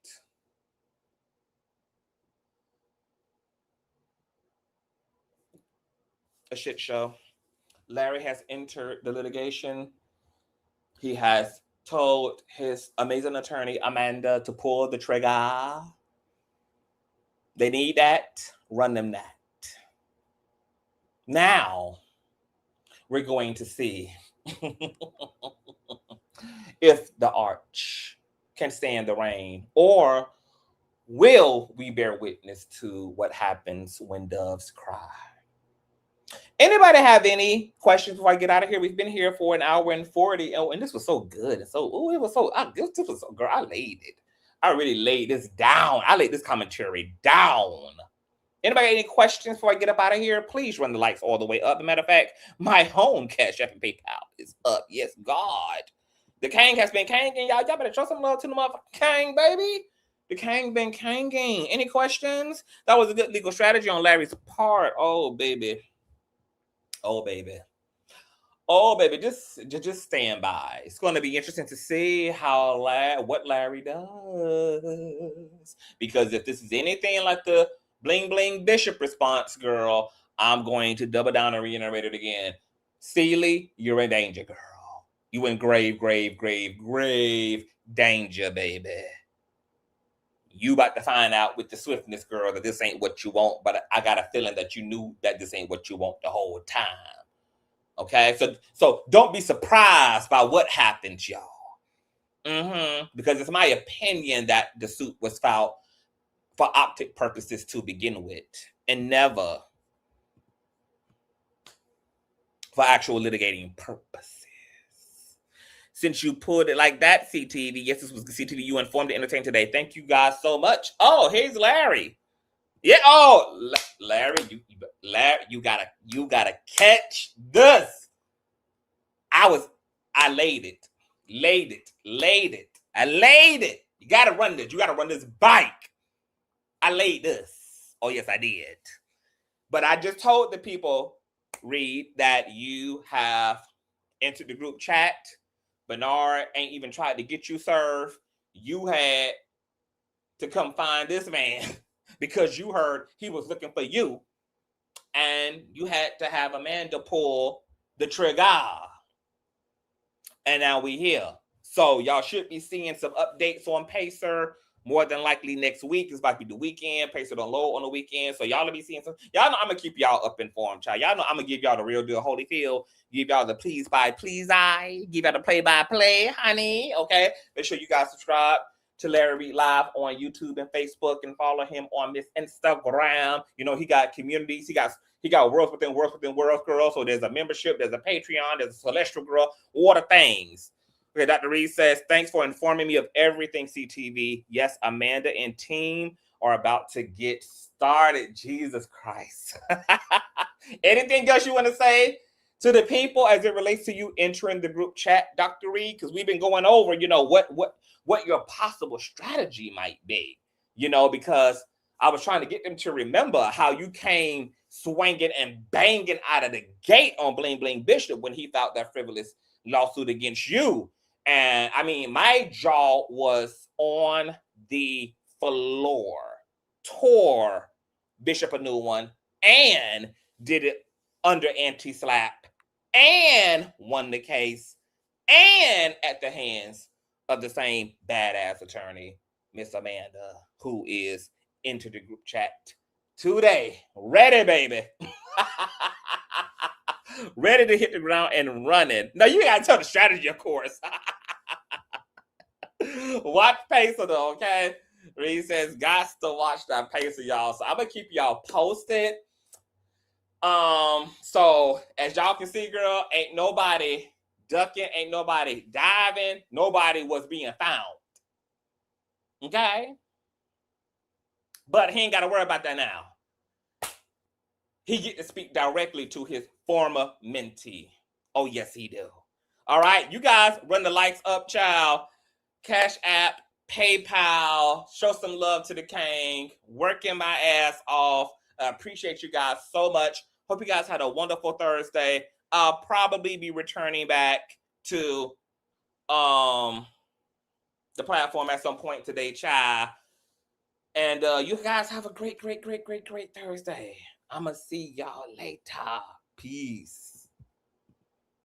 A shit show. Larry has entered the litigation. He has told his amazing attorney, Amanda, to pull the trigger. They need that. Run them that. Now, we're going to see if the arch can stand the rain, or will we bear witness to what happens when doves cry? Anybody have any questions before I get out of here? We've been here for an hour and 40. Oh, and this was so good. And so, it was so, this was so, girl, I laid it. I really laid this down. I laid this commentary down. Anybody got any questions before I get up out of here? Please run the lights all the way up. As a matter of fact, my home Cash App and PayPal is up. Yes, God. The Kang has been kanging, y'all. Y'all better show some love to the motherfucking Kang, baby. The Kang been kanging. Any questions? That was a good legal strategy on Larry's part. Oh, baby. Oh, baby. Oh, baby. Just stand by. It's going to be interesting to see what Larry does. Because if this is anything like the bling bling bishop response, girl, I'm going to double down and reiterate it again. Seeley, you're in danger, girl. You in grave danger, baby. You about to find out with the swiftness, girl, that this ain't what you want, but I got a feeling that you knew that this ain't what you want the whole time. Okay? So don't be surprised by what happens, y'all. Because it's my opinion that the suit was filed for optic purposes to begin with, and never for actual litigating purposes. Since you pulled it like that, CTV. Yes, this was CTV. You informed to entertain today. Thank you guys so much. Oh, here's Larry. Yeah. Oh, Larry, you gotta catch this. I laid it. I laid it. You gotta run this. You gotta run this bike. I laid this. Oh, yes, I did. But I just told the people, Reid, that you have entered the group chat. Bernard ain't even tried to get you served. You had to come find this man because you heard he was looking for you. And you had to have Amanda pull the trigger. And now we here. So y'all should be seeing some updates on Pacer. More than likely next week. It's about to be the weekend. Pacer don't load on the weekend. So y'all will be seeing some. Y'all know I'm going to keep y'all up informed, child. Y'all know I'm going to give y'all the real deal Holyfield. Give y'all the please by please I. Give y'all the play by play, honey. Okay? Make sure you guys subscribe to Larry Reid Live on YouTube and Facebook, and follow him on this Instagram. You know, he got communities. He got worlds within worlds within worlds, girl. So there's a membership. There's a Patreon. There's a Celestial Girl. All the things. Okay, Dr. Reid says, thanks for informing me of everything, CTV. Yes, Amanda and team are about to get started. Jesus Christ. Anything else you want to say to the people as it relates to you entering the group chat, Dr. Reid? Because we've been going over, you know, what your possible strategy might be, you know, because I was trying to get them to remember how you came swinging and banging out of the gate on Bling Bling Bishop when he filed that frivolous lawsuit against you. And I mean, my jaw was on the floor. Tore Bishop a new one and did it under anti-slap and won the case and at the hands of the same badass attorney, Miss Amanda, who is into the group chat today. Ready, baby. Ready to hit the ground and running. Now, you got to tell the strategy, of course. Watch Pacer, though, okay? Reid says, got to watch that Pacer, y'all. So I'm going to keep y'all posted. So, as y'all can see, girl, ain't nobody ducking, ain't nobody diving. Nobody was being found. Okay? But he ain't got to worry about that now. He get to speak directly to his former mentee. Oh, yes, he do. All right, you guys run the lights up, child. Cash App, PayPal, show some love to the King. Working my ass off. I appreciate you guys so much Hope you guys had a wonderful Thursday. I'll probably be returning back to the platform at some point today, child. And you guys have a great Thursday. I'ma see y'all later. Peace.